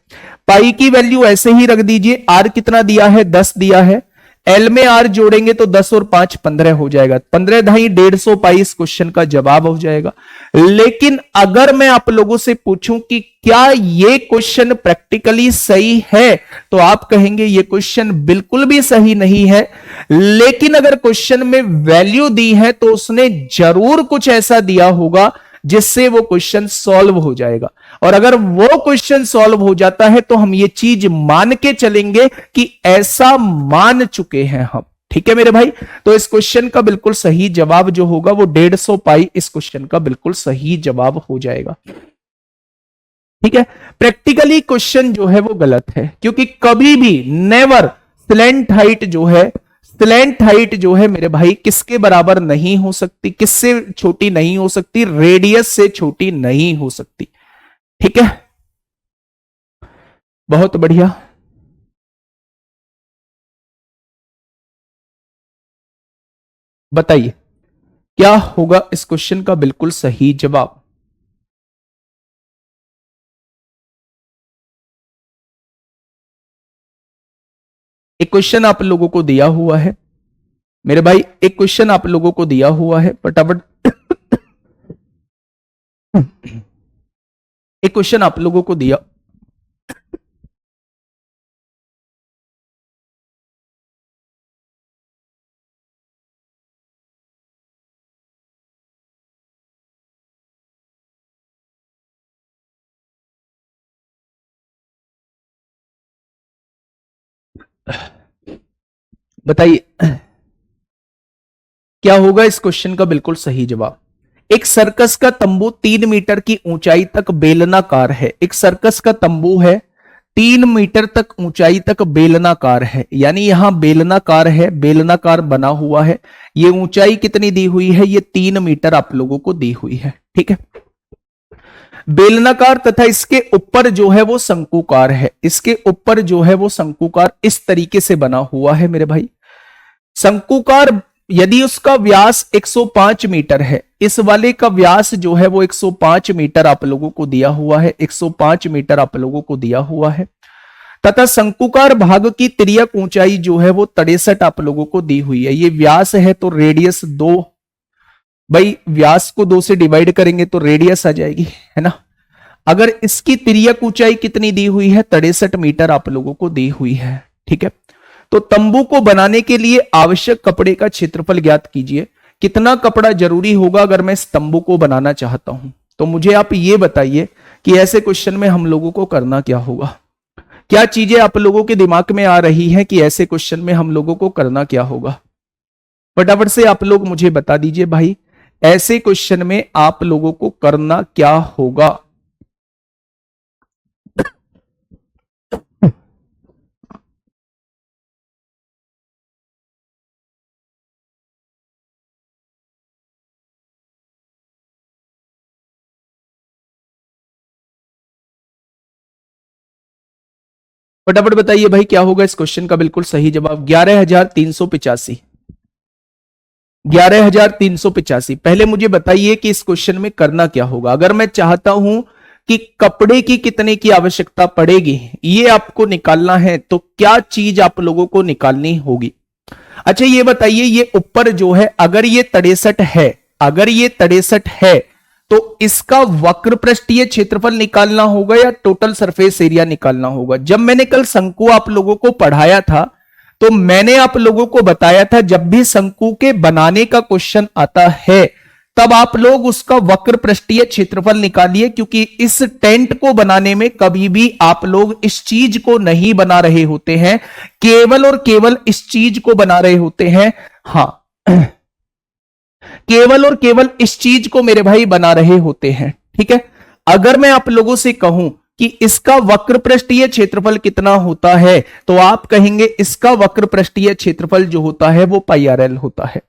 पाई की वैल्यू ऐसे ही रख दीजिए। आर कितना दिया है? 10 दिया है। एल में आर जोड़ेंगे तो 10 और 5 15 हो जाएगा। 15 ढाई 150 पाई इस क्वेश्चन का जवाब हो जाएगा। लेकिन अगर मैं आप लोगों से पूछूं कि क्या ये क्वेश्चन प्रैक्टिकली सही है, तो आप कहेंगे ये क्वेश्चन बिल्कुल भी सही नहीं है। लेकिन अगर क्वेश्चन में वैल्यू दी है तो उसने जरूर कुछ ऐसा दिया होगा जिससे वो क्वेश्चन सॉल्व हो जाएगा। और अगर वो क्वेश्चन सॉल्व हो जाता है तो हम ये चीज मान के चलेंगे कि ऐसा मान चुके हैं हम। ठीक है मेरे भाई, तो इस क्वेश्चन का बिल्कुल सही जवाब जो होगा वो 150 पाई इस क्वेश्चन का बिल्कुल सही जवाब हो जाएगा। ठीक है, प्रैक्टिकली क्वेश्चन जो है वो गलत है क्योंकि कभी भी नेवर स्लैंट हाइट जो है मेरे भाई किसके बराबर नहीं हो सकती, किससे छोटी नहीं हो सकती? रेडियस से छोटी नहीं हो सकती। ठीक है, बहुत बढ़िया। बताइए क्या होगा इस क्वेश्चन का बिल्कुल सही जवाब? एक क्वेश्चन आप लोगों को दिया हुआ है मेरे भाई, एक क्वेश्चन आप लोगों को दिया हुआ है फटाफट। एक क्वेश्चन आप लोगों को दिया बताइए क्या होगा इस क्वेश्चन का बिल्कुल सही जवाब? एक सर्कस का तंबू 3 मीटर की ऊंचाई तक बेलनाकार है। एक सर्कस का तंबू है 3 मीटर तक ऊंचाई तक बेलनाकार है, यानी यहां बेलनाकार है, बेलनाकार बना हुआ है। ये ऊंचाई कितनी दी हुई है? ये 3 मीटर आप लोगों को दी हुई है। ठीक है, बेलनाकार तथा इसके ऊपर जो है वो शंकुकार है। इसके ऊपर जो है वो शंकुकार इस तरीके से बना हुआ है मेरे भाई। शंकुकार यदि उसका व्यास 105 मीटर है, इस वाले का व्यास जो है वो 105 मीटर आप लोगों को दिया हुआ है, 105 मीटर आप लोगों को दिया हुआ है। तथा शंकुकार भाग की तिर्यक ऊंचाई जो है वो 63 आप लोगों को दी हुई है। ये व्यास है तो रेडियस 2, भाई व्यास को 2 से डिवाइड करेंगे तो रेडियस आ जाएगी, है ना। अगर इसकी तिर्यक ऊंचाई कितनी दी हुई है? 63 मीटर आप लोगों को दी हुई है। ठीक है, तो तंबू को बनाने के लिए आवश्यक कपड़े का क्षेत्रफल ज्ञात कीजिए। कितना कपड़ा जरूरी होगा अगर मैं इस तंबू को बनाना चाहता हूं? तो मुझे आप ये बताइए कि ऐसे क्वेश्चन में हम लोगों को करना क्या होगा। क्या चीजें आप लोगों के दिमाग में आ रही हैं कि ऐसे क्वेश्चन में हम लोगों को करना क्या होगा? फटाफट से आप लोग मुझे बता दीजिए भाई, ऐसे क्वेश्चन में आप लोगों को करना क्या होगा? फटाफट बताइए भाई क्या होगा इस क्वेश्चन का बिल्कुल सही जवाब? 11,385। 11,385। पहले मुझे बताइए कि इस क्वेश्चन में करना क्या होगा। अगर मैं चाहता हूं कि कपड़े की कितने की आवश्यकता पड़ेगी ये आपको निकालना है तो क्या चीज आप लोगों को निकालनी होगी? अच्छा ये बताइए, ये ऊपर जो है अगर ये 63 है, अगर ये 63 है तो इसका वक्र पृष्ठीय क्षेत्रफल निकालना होगा या टोटल सरफेस एरिया निकालना होगा। जब मैंने कल शंकु आप लोगों को पढ़ाया था तो मैंने आप लोगों को बताया था जब भी शंकु के बनाने का क्वेश्चन आता है तब आप लोग उसका वक्र पृष्ठीय क्षेत्रफल निकालिए, क्योंकि इस टेंट को बनाने में कभी भी आप लोग इस चीज को नहीं बना रहे होते हैं, केवल और केवल इस चीज को बना रहे होते हैं। हाँ, केवल और केवल इस चीज को मेरे भाई बना रहे होते हैं। ठीक है, अगर मैं आप लोगों से कहूं कि इसका वक्र पृष्ठीय क्षेत्रफल कितना होता है तो आप कहेंगे इसका वक्र पृष्ठीय क्षेत्रफल जो होता है वो पाई आर एल होता है।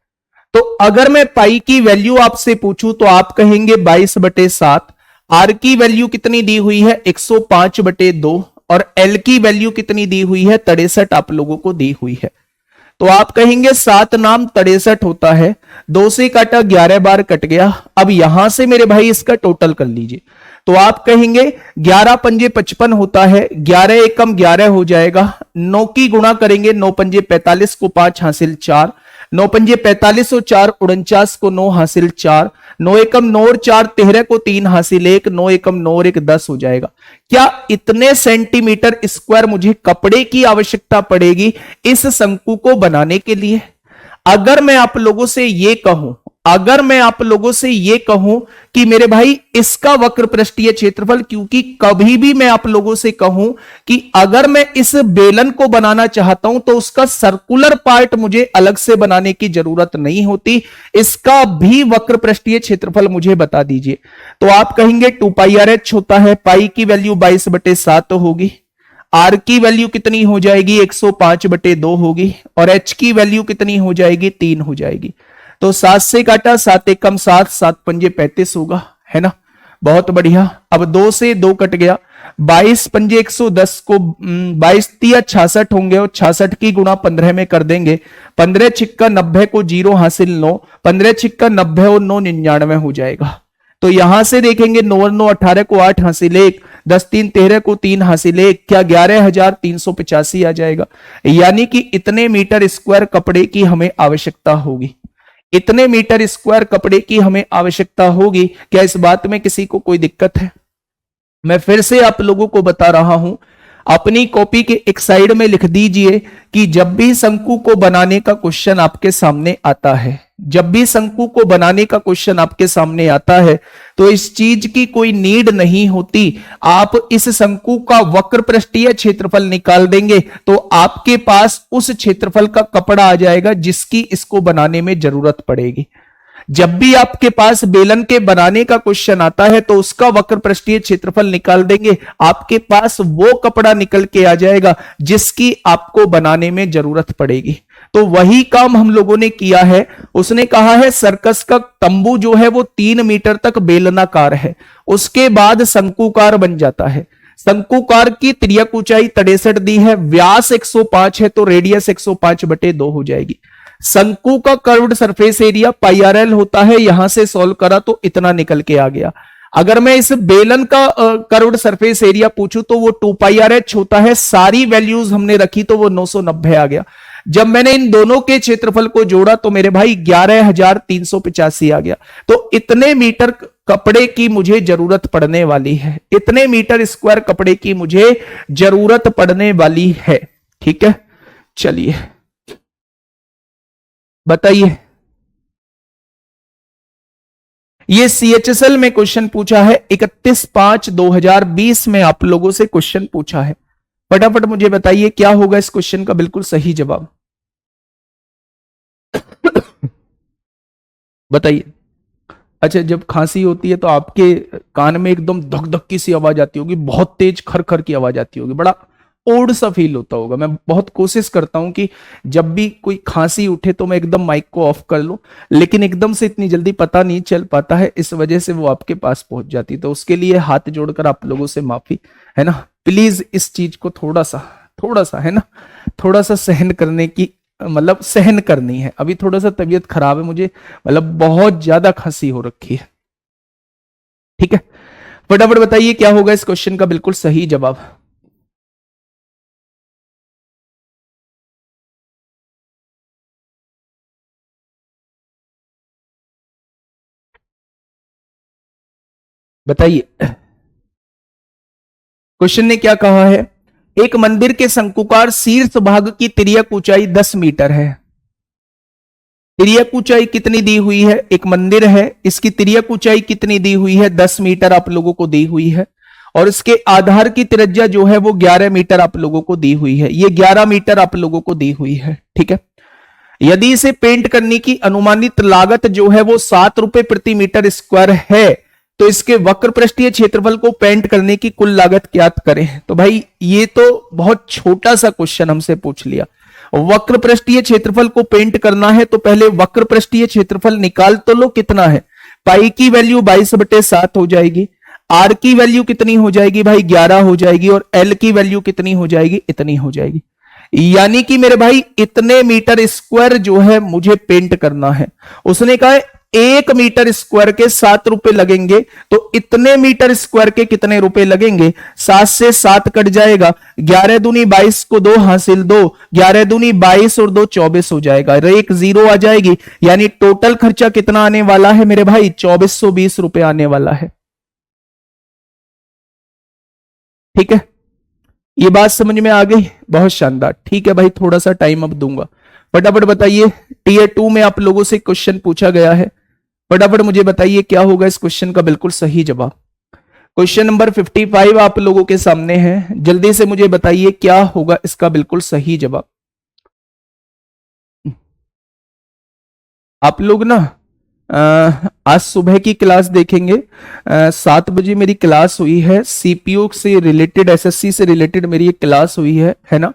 तो अगर मैं पाई की वैल्यू आपसे पूछूं तो आप कहेंगे 22/7। आर की वैल्यू कितनी दी हुई है 105/2 और एल की वैल्यू कितनी दी हुई है 63 आप लोगों को दी हुई है। तो आप कहेंगे 7 नाम 63 होता है, 2 से काटा 11 बार कट गया। अब यहां से मेरे भाई इसका टोटल कर लीजिए तो आप कहेंगे 11 पंजे 55 होता है, 11 एकम 11 हो जाएगा, 9 की गुणा करेंगे, 9 पंजे 45 को 5 हासिल 4, 9 पंजे 45 और 4 49 को 9 हासिल 4, 9 एकम 9 और 4 13 को 3 हासिल 1, 9 एकम 9 और 1 10 हो जाएगा। क्या इतने सेंटीमीटर स्क्वायर मुझे कपड़े की आवश्यकता पड़ेगी इस शंकु को बनाने के लिए? अगर मैं आप लोगों से ये कहूं, अगर मैं आप लोगों से ये कहूं कि मेरे भाई इसका वक्र पृष्ठीय क्षेत्रफल, क्योंकि कभी भी मैं आप लोगों से कहूं कि अगर मैं इस बेलन को बनाना चाहता हूं तो उसका सर्कुलर पार्ट मुझे अलग से बनाने की जरूरत नहीं होती, इसका भी वक्र पृष्ठीय क्षेत्रफल मुझे बता दीजिए। तो आप कहेंगे 2 पाई आर एच होता है, पाई की वैल्यू 22/7 होगी, आर की वैल्यू कितनी हो जाएगी 105/2 होगी और एच की वैल्यू कितनी हो जाएगी 3 हो जाएगी। तो 7 से काटा 7 एकम 7, 7 पंजे 35 होगा, है ना। बहुत बढ़िया। अब 2 से 2 कट गया, 22 पंजे 110 को 22 तिया 66 होंगे और 66 की गुणा 15 में कर देंगे, 15 छिक्का 90 को 0 हासिल 9, 15 छिक्का 90 और 9 99 हो जाएगा। तो यहां से देखेंगे 9 और 9 18 को 8 हासिल 1, 10 3 13 को 3 हासिल 1, क्या 11,385 आ जाएगा। यानी कि इतने मीटर स्क्वायर कपड़े की हमें आवश्यकता होगी, इतने मीटर स्क्वायर कपड़े की हमें आवश्यकता होगी। क्या इस बात में किसी को कोई दिक्कत है? मैं फिर से आप लोगों को बता रहा हूं, अपनी कॉपी के एक साइड में लिख दीजिए कि जब भी शंकु को बनाने का क्वेश्चन आपके सामने आता है, जब भी शंकु को बनाने का क्वेश्चन आपके सामने आता है तो इस चीज की कोई नीड नहीं होती। आप इस शंकु का वक्र पृष्ठीय क्षेत्रफल निकाल देंगे तो आपके पास उस क्षेत्रफल का कपड़ा आ जाएगा जिसकी इसको बनाने में जरूरत पड़ेगी। जब भी आपके पास बेलन के बनाने का क्वेश्चन आता है तो उसका वक्र पृष्ठीय क्षेत्रफल निकाल देंगे, आपके पास वो कपड़ा निकल के आ जाएगा जिसकी आपको बनाने में जरूरत पड़ेगी। तो वही काम हम लोगों ने किया है। उसने कहा है सर्कस का तंबू जो है वो 3 मीटर तक बेलनाकार है, उसके बाद शंकुकार बन जाता है। शंकुकार की त्रियक ऊंचाई 63 दी है, व्यास 105 है तो रेडियस 105/2 हो जाएगी। शंकु का curved surface area pi R L होता है, यहां से सॉल्व करा तो इतना निकल के आ गया। अगर मैं इस बेलन का कर्व्ड सरफेस एरिया पूछूं तो वो 2 पाई आर एच होता है, सारी वैल्यूज हमने रखी तो वो 990 आ गया। जब मैंने इन दोनों के क्षेत्रफल को जोड़ा तो मेरे भाई 11,385 आ गया। तो इतने मीटर कपड़े की मुझे जरूरत पड़ने वाली है, इतने मीटर स्क्वायर कपड़े की मुझे जरूरत पड़ने वाली है। ठीक है, चलिए बताइए। ये सीएचएसएल में क्वेश्चन पूछा है, 31/5/2020 में आप लोगों से क्वेश्चन पूछा है। फटाफट मुझे बताइए क्या होगा इस क्वेश्चन का बिल्कुल सही जवाब। बताइए। अच्छा, जब खांसी होती है तो आपके कान में एकदम धक धक की सी आवाज आती होगी, बहुत तेज खर खर की आवाज आती होगी, बड़ा ओड सा फील होता होगा। मैं बहुत कोशिश करता हूं कि जब भी कोई खांसी उठे तो मैं एकदम माइक को ऑफ कर लूं, लेकिन एकदम से इतनी जल्दी पता नहीं चल पाता है, इस वजह से वो आपके पास पहुंच जाती। तो उसके लिए हाथ जोड़कर आप लोगों से माफी, है ना। प्लीज इस चीज को थोड़ा सा है ना, थोड़ा सा सहन करने की, मतलब सहन करनी है। अभी थोड़ा सा तबीयत खराब है मुझे, मतलब बहुत ज्यादा खांसी हो रखी है। ठीक है, फटाफट बताइए क्या होगा इस क्वेश्चन का बिल्कुल सही जवाब। बताइए क्वेश्चन ने क्या कहा है। एक मंदिर के शंकुकार शीर्ष भाग की तिर्यक ऊंचाई 10 मीटर है। तिर्यक ऊंचाई कितनी दी हुई है, एक मंदिर है, इसकी तिर्यक ऊंचाई कितनी दी हुई है, 10 मीटर आप लोगों को दी हुई है, और इसके आधार की त्रिज्या जो है वो 11 मीटर आप लोगों को दी हुई है। ये 11 मीटर आप लोगों को दी हुई है, ठीक है। यदि इसे पेंट करने की अनुमानित लागत जो है वो 7 रुपए प्रति मीटर स्क्वायर है, तो इसके वक्र पृष्ठीय क्षेत्रफल को पेंट करने की कुल लागत ज्ञात करें। तो भाई ये तो बहुत छोटा सा क्वेश्चन हमसे पूछ लिया। वक्र पृष्ठीय क्षेत्रफल को पेंट करना है तो पहले वक्र पृष्ठीय क्षेत्रफल निकाल तो लो कितना है। पाई की वैल्यू 22/7 हो जाएगी, आर की वैल्यू कितनी हो जाएगी भाई 11 हो जाएगी, और एल की वैल्यू कितनी हो जाएगी, इतनी हो जाएगी। यानी कि मेरे भाई इतने मीटर स्क्वायर जो है मुझे पेंट करना है। उसने कहा 1 मीटर स्क्वायर के 7 रुपए लगेंगे, तो इतने मीटर स्क्वायर के कितने रुपए लगेंगे। 7 से 7 कट जाएगा, 11 दूनी 22 को 2 हासिल 2, 11 दूनी 22 और 2 24 हो जाएगा, एक 0 आ जाएगी। यानी टोटल खर्चा कितना आने वाला है मेरे भाई 2420 रुपए आने वाला है, ठीक है। ये बात समझ में आ गई, बहुत शानदार, ठीक है भाई। थोड़ा सा टाइम अब दूंगा, फटाफट बताइए। टीयर 2 में आप लोगों से क्वेश्चन पूछा गया है, फटाफट मुझे बताइए क्या होगा इस क्वेश्चन का बिल्कुल सही जवाब। क्वेश्चन नंबर 55 आप लोगों के सामने है, जल्दी से मुझे बताइए क्या होगा इसका बिल्कुल सही जवाब। आप लोग ना आज सुबह की क्लास देखेंगे, 7 बजे मेरी क्लास हुई है, सीपीयू से रिलेटेड, एसएससी से रिलेटेड मेरी एक क्लास हुई है ना।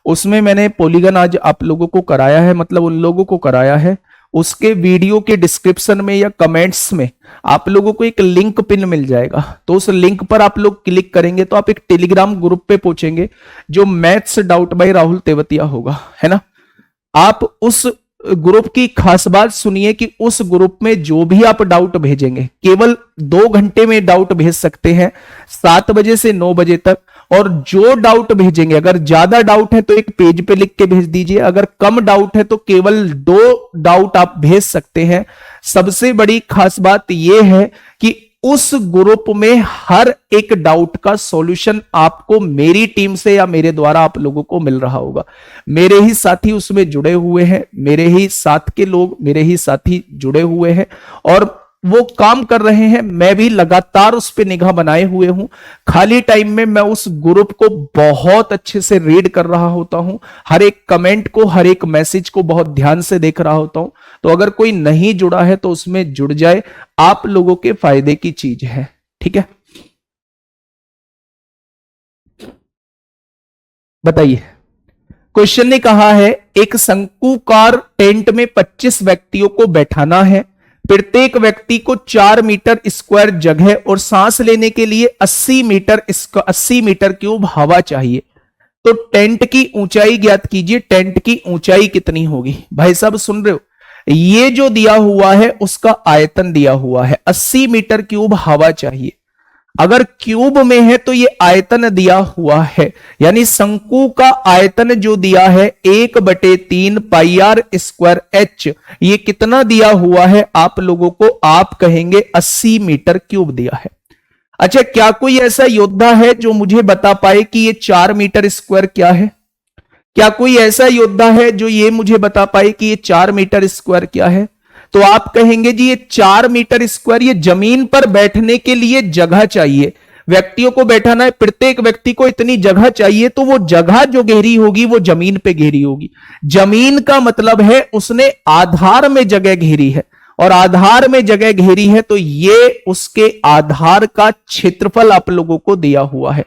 उसमें मैंने पॉलीगन आज आप लोगों को कराया है, मतलब उन लोगों को कराया है। उसके वीडियो के डिस्क्रिप्शन में या कमेंट्स में आप लोगों को एक लिंक पिन मिल जाएगा, तो उस लिंक पर आप लोग क्लिक करेंगे तो आप एक टेलीग्राम ग्रुप पे पहुंचेंगे जो maths doubt by Rahul Tewatia होगा, है ना। आप उस ग्रुप की खास बात सुनिए कि उस ग्रुप में जो भी आप डाउट भेजेंगे केवल 2 घंटे में डाउट भेज सकते हैं, 7 बजे से 9 बजे तक। और जो डाउट भेजेंगे, अगर ज्यादा डाउट है तो एक पेज पे लिख के भेज दीजिए, अगर कम डाउट है तो केवल 2 डाउट आप भेज सकते हैं। सबसे बड़ी खास बात यह है कि उस ग्रुप में हर एक डाउट का सॉल्यूशन आपको मेरी टीम से या मेरे द्वारा आप लोगों को मिल रहा होगा। मेरे ही साथी उसमें जुड़े हुए हैं, मेरे ही साथ के लोग, मेरे ही साथी जुड़े हुए हैं और वो काम कर रहे हैं। मैं भी लगातार उस पर निगाह बनाए हुए हूं। खाली टाइम में मैं उस ग्रुप को बहुत अच्छे से रीड कर रहा होता हूं, हर एक कमेंट को, हर एक मैसेज को बहुत ध्यान से देख रहा होता हूं। तो अगर कोई नहीं जुड़ा है तो उसमें जुड़ जाए, आप लोगों के फायदे की चीज है, ठीक है। बताइए, क्वेश्चन ने कहा है एक शंकुकार टेंट में 25 व्यक्तियों को बैठाना है, प्रत्येक व्यक्ति को 4 मीटर स्क्वायर जगह और सांस लेने के लिए 80 मीटर क्यूब हवा चाहिए। तो टेंट की ऊंचाई ज्ञात कीजिए, टेंट की ऊंचाई कितनी होगी। भाई साहब सुन रहे हो, ये जो दिया हुआ है उसका आयतन दिया हुआ है, 80 मीटर क्यूब हवा चाहिए। अगर क्यूब में है तो ये आयतन दिया हुआ है, यानी शंकु का आयतन जो दिया है 1/3 पाई आर स्क्वायर एच, ये कितना दिया हुआ है आप लोगों को, आप कहेंगे 80 मीटर क्यूब दिया है। अच्छा, क्या कोई ऐसा योद्धा है जो मुझे बता पाए कि ये 4 मीटर स्क्वायर क्या है। क्या कोई ऐसा योद्धा है जो ये मुझे बता पाए कि ये 4 मीटर स्क्वायर क्या है। तो आप कहेंगे जी ये 4 मीटर स्क्वायर, ये जमीन पर बैठने के लिए जगह चाहिए, व्यक्तियों को बैठाना है, प्रत्येक व्यक्ति को इतनी जगह चाहिए, तो वो जगह जो घेरी होगी वो जमीन पे घेरी होगी। जमीन का मतलब है उसने आधार में जगह घेरी है, और आधार में जगह घेरी है तो ये उसके आधार का क्षेत्रफल आप लोगों को दिया हुआ है।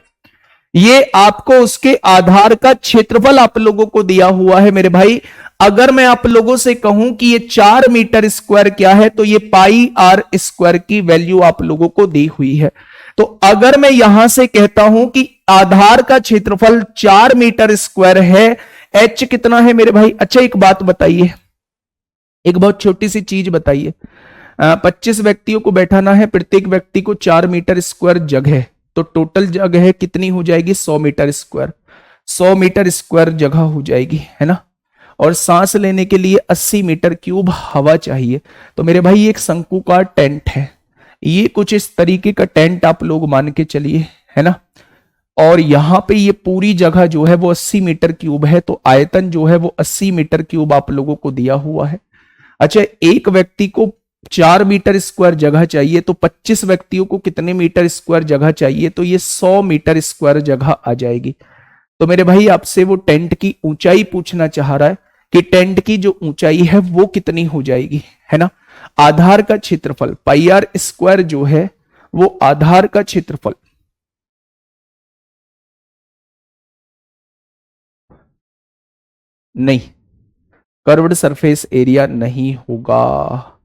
ये आपको उसके आधार का क्षेत्रफल आप लोगों को दिया हुआ है मेरे भाई। अगर मैं आप लोगों से कहूं कि ये 4 मीटर स्क्वायर क्या है, तो ये पाई आर स्क्वायर की वैल्यू आप लोगों को दी हुई है। तो अगर मैं यहां से कहता हूं कि आधार का क्षेत्रफल 4 मीटर स्क्वायर है, एच कितना है मेरे भाई। अच्छा एक बात बताइए, एक बहुत छोटी सी चीज बताइए, 25 व्यक्तियों को बैठाना है, प्रत्येक व्यक्ति को 4 मीटर स्क्वायर जगह, तो टोटल जगह कितनी हो जाएगी 100 मीटर स्क्वायर। 100 मीटर स्क्वायर जगह हो जाएगी, है ना। और सांस लेने के लिए 80 मीटर क्यूब हवा चाहिए। तो मेरे भाई एक शंकुकार टेंट है, ये कुछ इस तरीके का टेंट आप लोग मान के चलिए, है ना। और यहां पे ये पूरी जगह जो है वो 80 मीटर क्यूब है, तो आयतन जो है वो 80 मीटर क्यूब आप लोगों को दिया हुआ है। अच्छा, एक व्यक्ति को 4 मीटर स्क्वायर जगह चाहिए, तो 25 व्यक्तियों को कितने मीटर स्क्वायर जगह चाहिए, तो ये 100 मीटर स्क्वायर जगह आ जाएगी। तो मेरे भाई आपसे वो टेंट की ऊंचाई पूछना चाह रहा है कि टेंट की जो ऊंचाई है वो कितनी हो जाएगी, है ना। आधार का क्षेत्रफल पाई आर स्क्वायर जो है वो आधार का क्षेत्रफल, नहीं, कर्व्ड सरफेस एरिया नहीं होगा।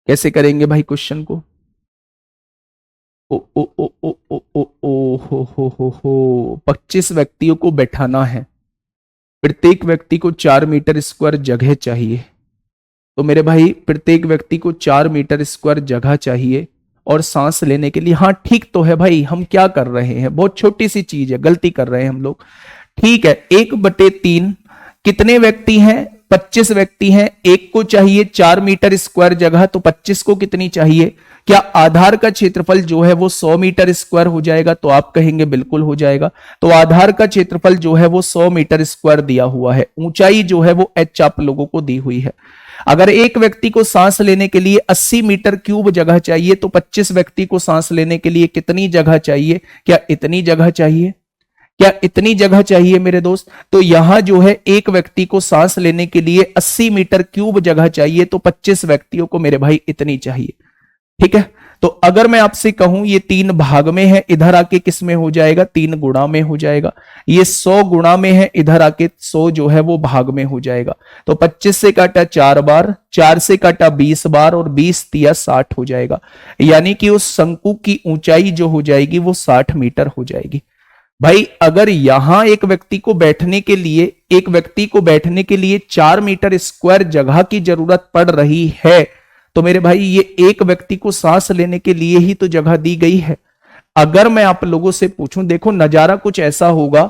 कैसे करेंगे भाई क्वेश्चन को? ओ ओ ओ ओ ओ ओ ओ हो 25 व्यक्तियों को बैठाना है, प्रत्येक व्यक्ति को 4 मीटर स्क्वायर जगह चाहिए। तो मेरे भाई प्रत्येक व्यक्ति को 4 मीटर स्क्वायर जगह चाहिए और सांस लेने के लिए, हाँ ठीक तो है भाई, हम क्या कर रहे हैं, बहुत छोटी सी चीज है, गलती कर रहे हैं हम लोग। ठीक है, 1/3 कितने व्यक्ति हैं, 25 व्यक्ति हैं, एक को चाहिए 4 मीटर स्क्वायर जगह, तो 25 को कितनी चाहिए? क्या आधार का क्षेत्रफल जो है वो 100 मीटर स्क्वायर हो जाएगा? तो आप कहेंगे बिल्कुल हो जाएगा। तो आधार का क्षेत्रफल जो है वो 100 मीटर स्क्वायर दिया हुआ है, ऊंचाई जो है वो h आप लोगों को दी हुई है। अगर एक व्यक्ति को सांस लेने के लिए 80 मीटर क्यूब जगह चाहिए, तो 25 व्यक्ति को सांस लेने के लिए कितनी जगह चाहिए? क्या इतनी जगह चाहिए? क्या इतनी जगह चाहिए मेरे दोस्त? तो यहां जो है एक व्यक्ति को सांस लेने के लिए 80 मीटर क्यूब जगह चाहिए, तो 25 व्यक्तियों को मेरे भाई इतनी चाहिए। ठीक है, तो अगर मैं आपसे कहूं ये 3 भाग में है, इधर आके किस में हो जाएगा? 3 गुणा में हो जाएगा। ये 100 गुणा में है, इधर आके 100 जो है वो भाग में हो जाएगा। तो 25 से काटा 4 बार, 4 से काटा 20 बार, और 20 तिया 60 हो जाएगा। यानी कि उस शंकु की ऊंचाई जो हो जाएगी वो 60 मीटर हो जाएगी। भाई अगर यहां एक व्यक्ति को बैठने के लिए 4 मीटर स्क्वायर जगह की जरूरत पड़ रही है, तो मेरे भाई ये एक व्यक्ति को सांस लेने के लिए ही तो जगह दी गई है। अगर मैं आप लोगों से पूछूं, देखो नजारा कुछ ऐसा होगा,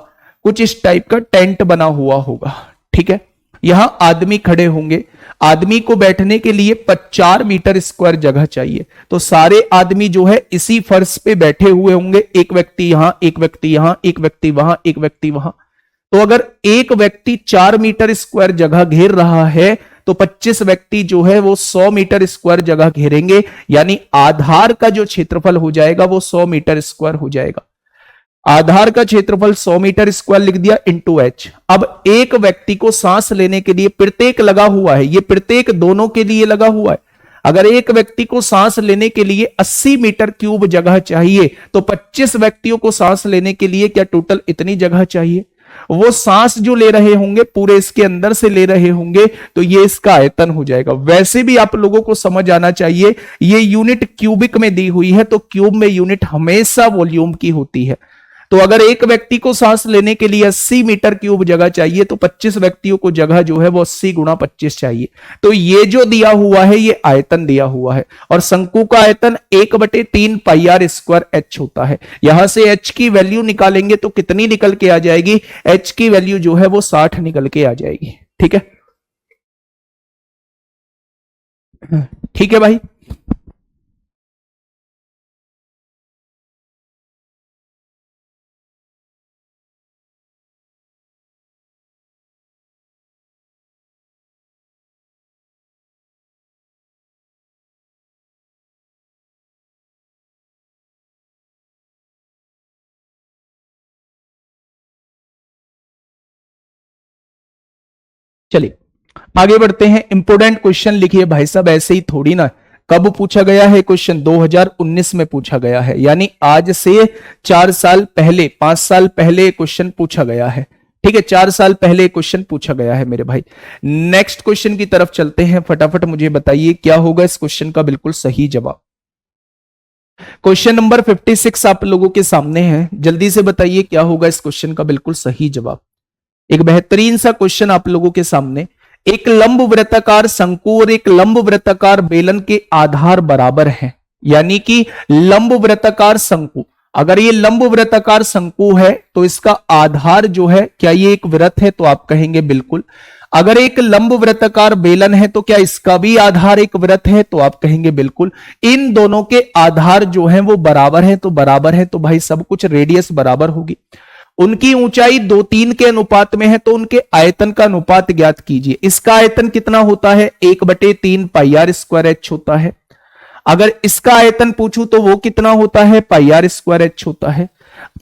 कुछ इस टाइप का टेंट बना हुआ होगा। ठीक है, यहां आदमी खड़े होंगे, आदमी को बैठने के लिए 4 मीटर स्क्वायर जगह चाहिए, तो सारे आदमी जो है इसी फर्श पे बैठे हुए होंगे, एक व्यक्ति यहां, एक व्यक्ति यहां, एक व्यक्ति वहां, एक व्यक्ति वहां। तो अगर एक व्यक्ति 4 मीटर स्क्वायर जगह घेर रहा है, तो 25 व्यक्ति जो है वो 100 मीटर स्क्वायर जगह घेरेंगे, यानी आधार का जो क्षेत्रफल हो जाएगा वो 100 मीटर स्क्वायर हो जाएगा। आधार का क्षेत्रफल 100 मीटर स्क्वायर लिख दिया इंटू एच। अब एक व्यक्ति को सांस लेने के लिए, प्रत्येक लगा हुआ है, ये प्रत्येक दोनों के लिए लगा हुआ है। अगर एक व्यक्ति को सांस लेने के लिए 80 मीटर क्यूब जगह चाहिए, तो 25 व्यक्तियों को सांस लेने के लिए क्या टोटल इतनी जगह चाहिए? वो सांस जो ले रहे होंगे पूरे इसके अंदर से ले रहे होंगे, तो ये इसका आयतन हो जाएगा। वैसे भी आप लोगों को समझ आना चाहिए, ये यूनिट क्यूबिक में दी हुई है, तो क्यूब में यूनिट हमेशा वॉल्यूम की होती है। तो अगर एक व्यक्ति को सांस लेने के लिए 80 मीटर क्यूब जगह चाहिए, तो 25 व्यक्तियों को जगह जो है वो 80 गुणा 25 चाहिए। तो ये जो दिया हुआ है ये आयतन दिया हुआ है, और शंकु का आयतन 1/3 पाई आर स्क्वायर एच होता है। यहां से एच की वैल्यू निकालेंगे तो कितनी निकल के आ जाएगी? एच की वैल्यू जो है वो 60 निकल के आ जाएगी। ठीक है, ठीक है भाई। चलिए आगे बढ़ते हैं। इंपोर्टेंट क्वेश्चन लिखिए भाई साहब, ऐसे ही थोड़ी ना। कब पूछा गया है क्वेश्चन? 2019 में पूछा गया है, यानी आज से 4 साल पहले, 5 साल पहले क्वेश्चन पूछा गया है। ठीक है, 4 साल पहले क्वेश्चन पूछा गया है मेरे भाई। नेक्स्ट क्वेश्चन की तरफ चलते हैं। फटाफट मुझे बताइए क्या होगा इस क्वेश्चन का बिल्कुल सही जवाब। क्वेश्चन नंबर 56 आप लोगों के सामने है, जल्दी से बताइए क्या होगा इस क्वेश्चन का बिल्कुल सही जवाब। एक बेहतरीन सा क्वेश्चन आप लोगों के सामने। एक लंब वृत्ताकार शंकु और एक लंब वृत्ताकार बेलन के आधार बराबर हैं, यानी कि लंब वृत्ताकार शंकु अगर ये लंब वृत्ताकार शंकु है तो इसका आधार जो है, क्या ये एक वृत्त है, तो आप कहेंगे बिल्कुल। अगर एक लंब वृत्ताकार बेलन है तो क्या इसका भी आधार एक वृत्त है, तो आप कहेंगे बिल्कुल। इन दोनों के आधार जो है वो बराबर है, तो बराबर है तो भाई सब कुछ रेडियस बराबर होगी। उनकी ऊंचाई 2-3 के अनुपात में है, तो उनके आयतन का अनुपात ज्ञात कीजिए। इसका आयतन कितना होता है, 1/3 पाई आर स्क्वायर एच होता है। अगर इसका आयतन पूछूं तो वो कितना होता है, पाई आर स्क्वायर एच होता है।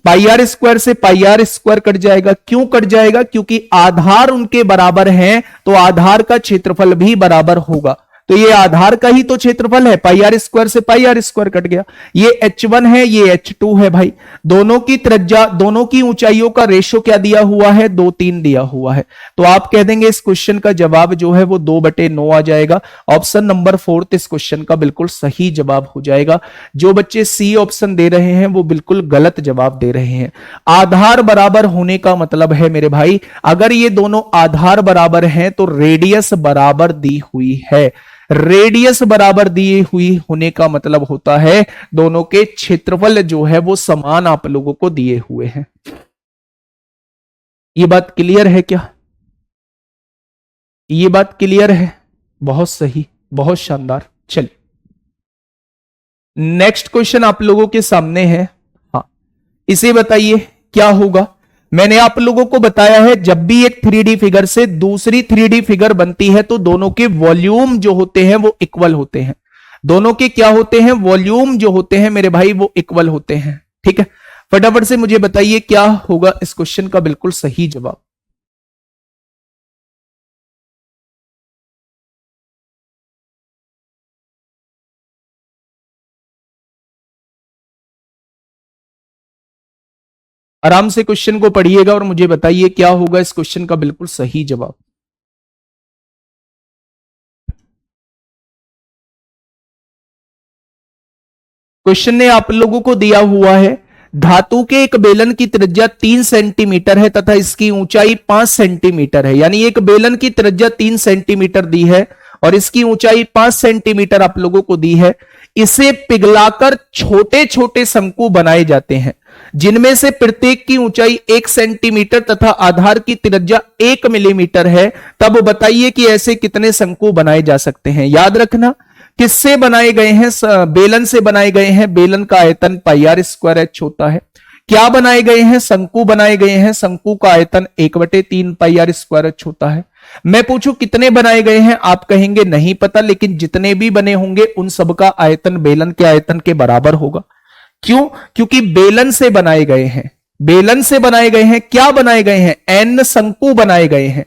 पाई आर स्क्वायर से पाई आर स्क्वायर कट जाएगा। क्यों कट जाएगा, क्योंकि आधार उनके बराबर हैं, तो आधार का क्षेत्रफल भी बराबर होगा। तो ये आधार का ही तो क्षेत्रफल है, पाई आर स्क्वायर से पाई आर स्क्वायर कट गया। ये H1 है, ये H2 है भाई। दोनों की त्रिज्या, दोनों की ऊंचाइयों का रेशो क्या दिया हुआ है, 2-3 दिया हुआ है। तो आप कह देंगे इस क्वेश्चन का जवाब जो है वो 2/9 आ जाएगा। ऑप्शन नंबर 4 इस क्वेश्चन का बिल्कुल सही जवाब हो जाएगा। जो बच्चे सी ऑप्शन दे रहे हैं वो बिल्कुल गलत जवाब दे रहे हैं। आधार बराबर होने का मतलब है मेरे भाई, अगर ये दोनों आधार बराबर हैं तो रेडियस बराबर दी हुई है। रेडियस बराबर दी हुई होने का मतलब होता है दोनों के क्षेत्रफल जो है वो समान आप लोगों को दिए हुए हैं। ये बात क्लियर है क्या, ये बात क्लियर है? बहुत सही, बहुत शानदार। चलिए नेक्स्ट क्वेश्चन आप लोगों के सामने है। हाँ, इसे बताइए क्या होगा। मैंने आप लोगों को बताया है जब भी एक 3D फिगर से दूसरी 3D फिगर बनती है तो दोनों के वॉल्यूम जो होते हैं वो इक्वल होते हैं। दोनों के क्या होते हैं, वॉल्यूम जो होते हैं मेरे भाई वो इक्वल होते हैं। ठीक है, फटाफट से मुझे बताइए क्या होगा इस क्वेश्चन का बिल्कुल सही जवाब। आराम से क्वेश्चन को पढ़िएगा और मुझे बताइए क्या होगा इस क्वेश्चन का बिल्कुल सही जवाब। क्वेश्चन ने आप लोगों को दिया हुआ है धातु के एक बेलन की त्रिज्या 3 सेंटीमीटर है तथा इसकी ऊंचाई 5 सेंटीमीटर है। यानी एक बेलन की त्रिज्या 3 सेंटीमीटर दी है और इसकी ऊंचाई 5 सेंटीमीटर आप लोगों को दी है। इसे पिघलाकर छोटे छोटे शंकु बनाए जाते हैं जिनमें से प्रत्येक की ऊंचाई 1 सेंटीमीटर तथा आधार की त्रिज्या 1 मिलीमीटर है। तब बताइए कि ऐसे कितने शंकु बनाए जा सकते हैं। याद रखना किससे बनाए गए हैं, बेलन से बनाए गए हैं। बेलन का आयतन पाई आर स्क्वायर एच होता है। क्या बनाए गए हैं, शंकु बनाए गए हैं। शंकु का आयतन 1/3 पाई आर स्क्वायर एच होता है। मैं पूछूं कितने बनाए गए हैं, आप कहेंगे नहीं पता, लेकिन जितने भी बने होंगे उन सबका आयतन बेलन के आयतन के बराबर होगा। क्यों, क्योंकि बेलन से बनाए गए हैं। बेलन से बनाए गए हैं, क्या बनाए गए हैं, एन शंकु बनाए गए हैं।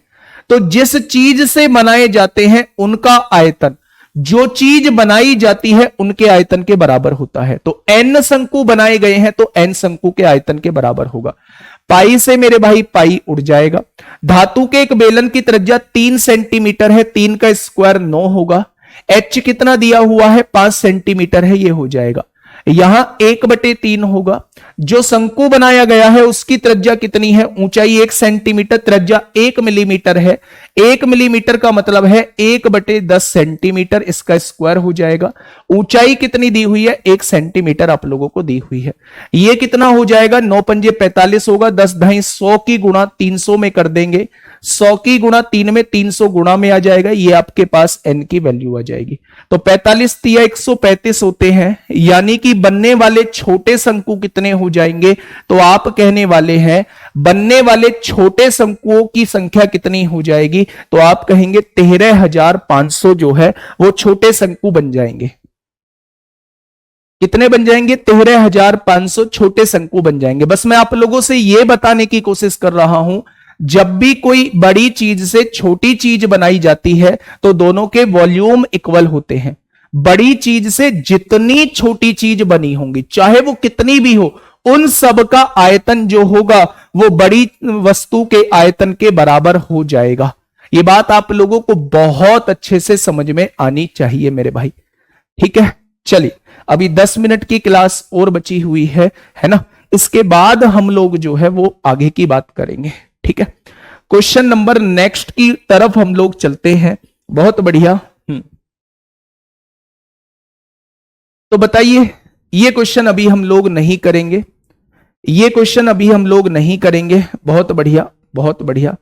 तो जिस चीज से बनाए जाते हैं उनका आयतन जो चीज बनाई जाती है उनके आयतन के बराबर होता है। तो एन शंकु बनाए गए हैं तो एन शंकु के आयतन के बराबर होगा। पाई से मेरे भाई पाई उड़ जाएगा। धातु के एक बेलन की त्रिज्या 3 सेंटीमीटर है, 3 का स्क्वायर 9 होगा। एच कितना दिया हुआ है, 5 सेंटीमीटर है, ये हो जाएगा। यहां 1/3 होगा। जो शंकु बनाया गया है उसकी त्रिज्या कितनी है, ऊंचाई 1 सेंटीमीटर, त्रिज्या 1 मिलीमीटर है। 1 मिलीमीटर का मतलब है 1/10 सेंटीमीटर, इसका स्क्वायर हो जाएगा। ऊंचाई कितनी दी हुई है, 1 सेंटीमीटर आप लोगों को दी हुई है। ये कितना हो जाएगा, 9 पंजे 45 होगा। 10 ढाई 100 की गुणा 300 में कर देंगे। 100 की गुणा 3 में 300 गुणा में आ जाएगा। ये आपके पास n की वैल्यू आ जाएगी। तो 45 तिया 135 होते हैं। यानी कि बनने वाले छोटे शंकु कितने हो जाएंगे, तो आप कहने वाले हैं बनने वाले छोटे शंकुओं की संख्या कितनी हो जाएगी, तो आप कहेंगे 13,500 जो है वो छोटे शंकु बन जाएंगे। कितने बन जाएंगे, 13,500 छोटे शंकु बन जाएंगे। बस मैं आप लोगों से यह बताने की कोशिश कर रहा हूं जब भी कोई बड़ी चीज से छोटी चीज बनाई जाती है तो दोनों के वॉल्यूम इक्वल होते हैं। बड़ी चीज से जितनी छोटी चीज बनी होंगी चाहे वो कितनी भी हो, उन सब का आयतन जो होगा वो बड़ी वस्तु के आयतन के बराबर हो जाएगा। ये बात आप लोगों को बहुत अच्छे से समझ में आनी चाहिए मेरे भाई। ठीक है, चलिए अभी 10 मिनट की क्लास और बची हुई है ना। इसके बाद हम लोग जो है वो आगे की बात करेंगे। ठीक है, क्वेश्चन नंबर नेक्स्ट की तरफ हम लोग चलते हैं। बहुत बढ़िया। तो बताइए, ये क्वेश्चन अभी हम लोग नहीं करेंगे, ये क्वेश्चन अभी हम लोग नहीं करेंगे। बहुत बढ़िया, बहुत बढ़िया।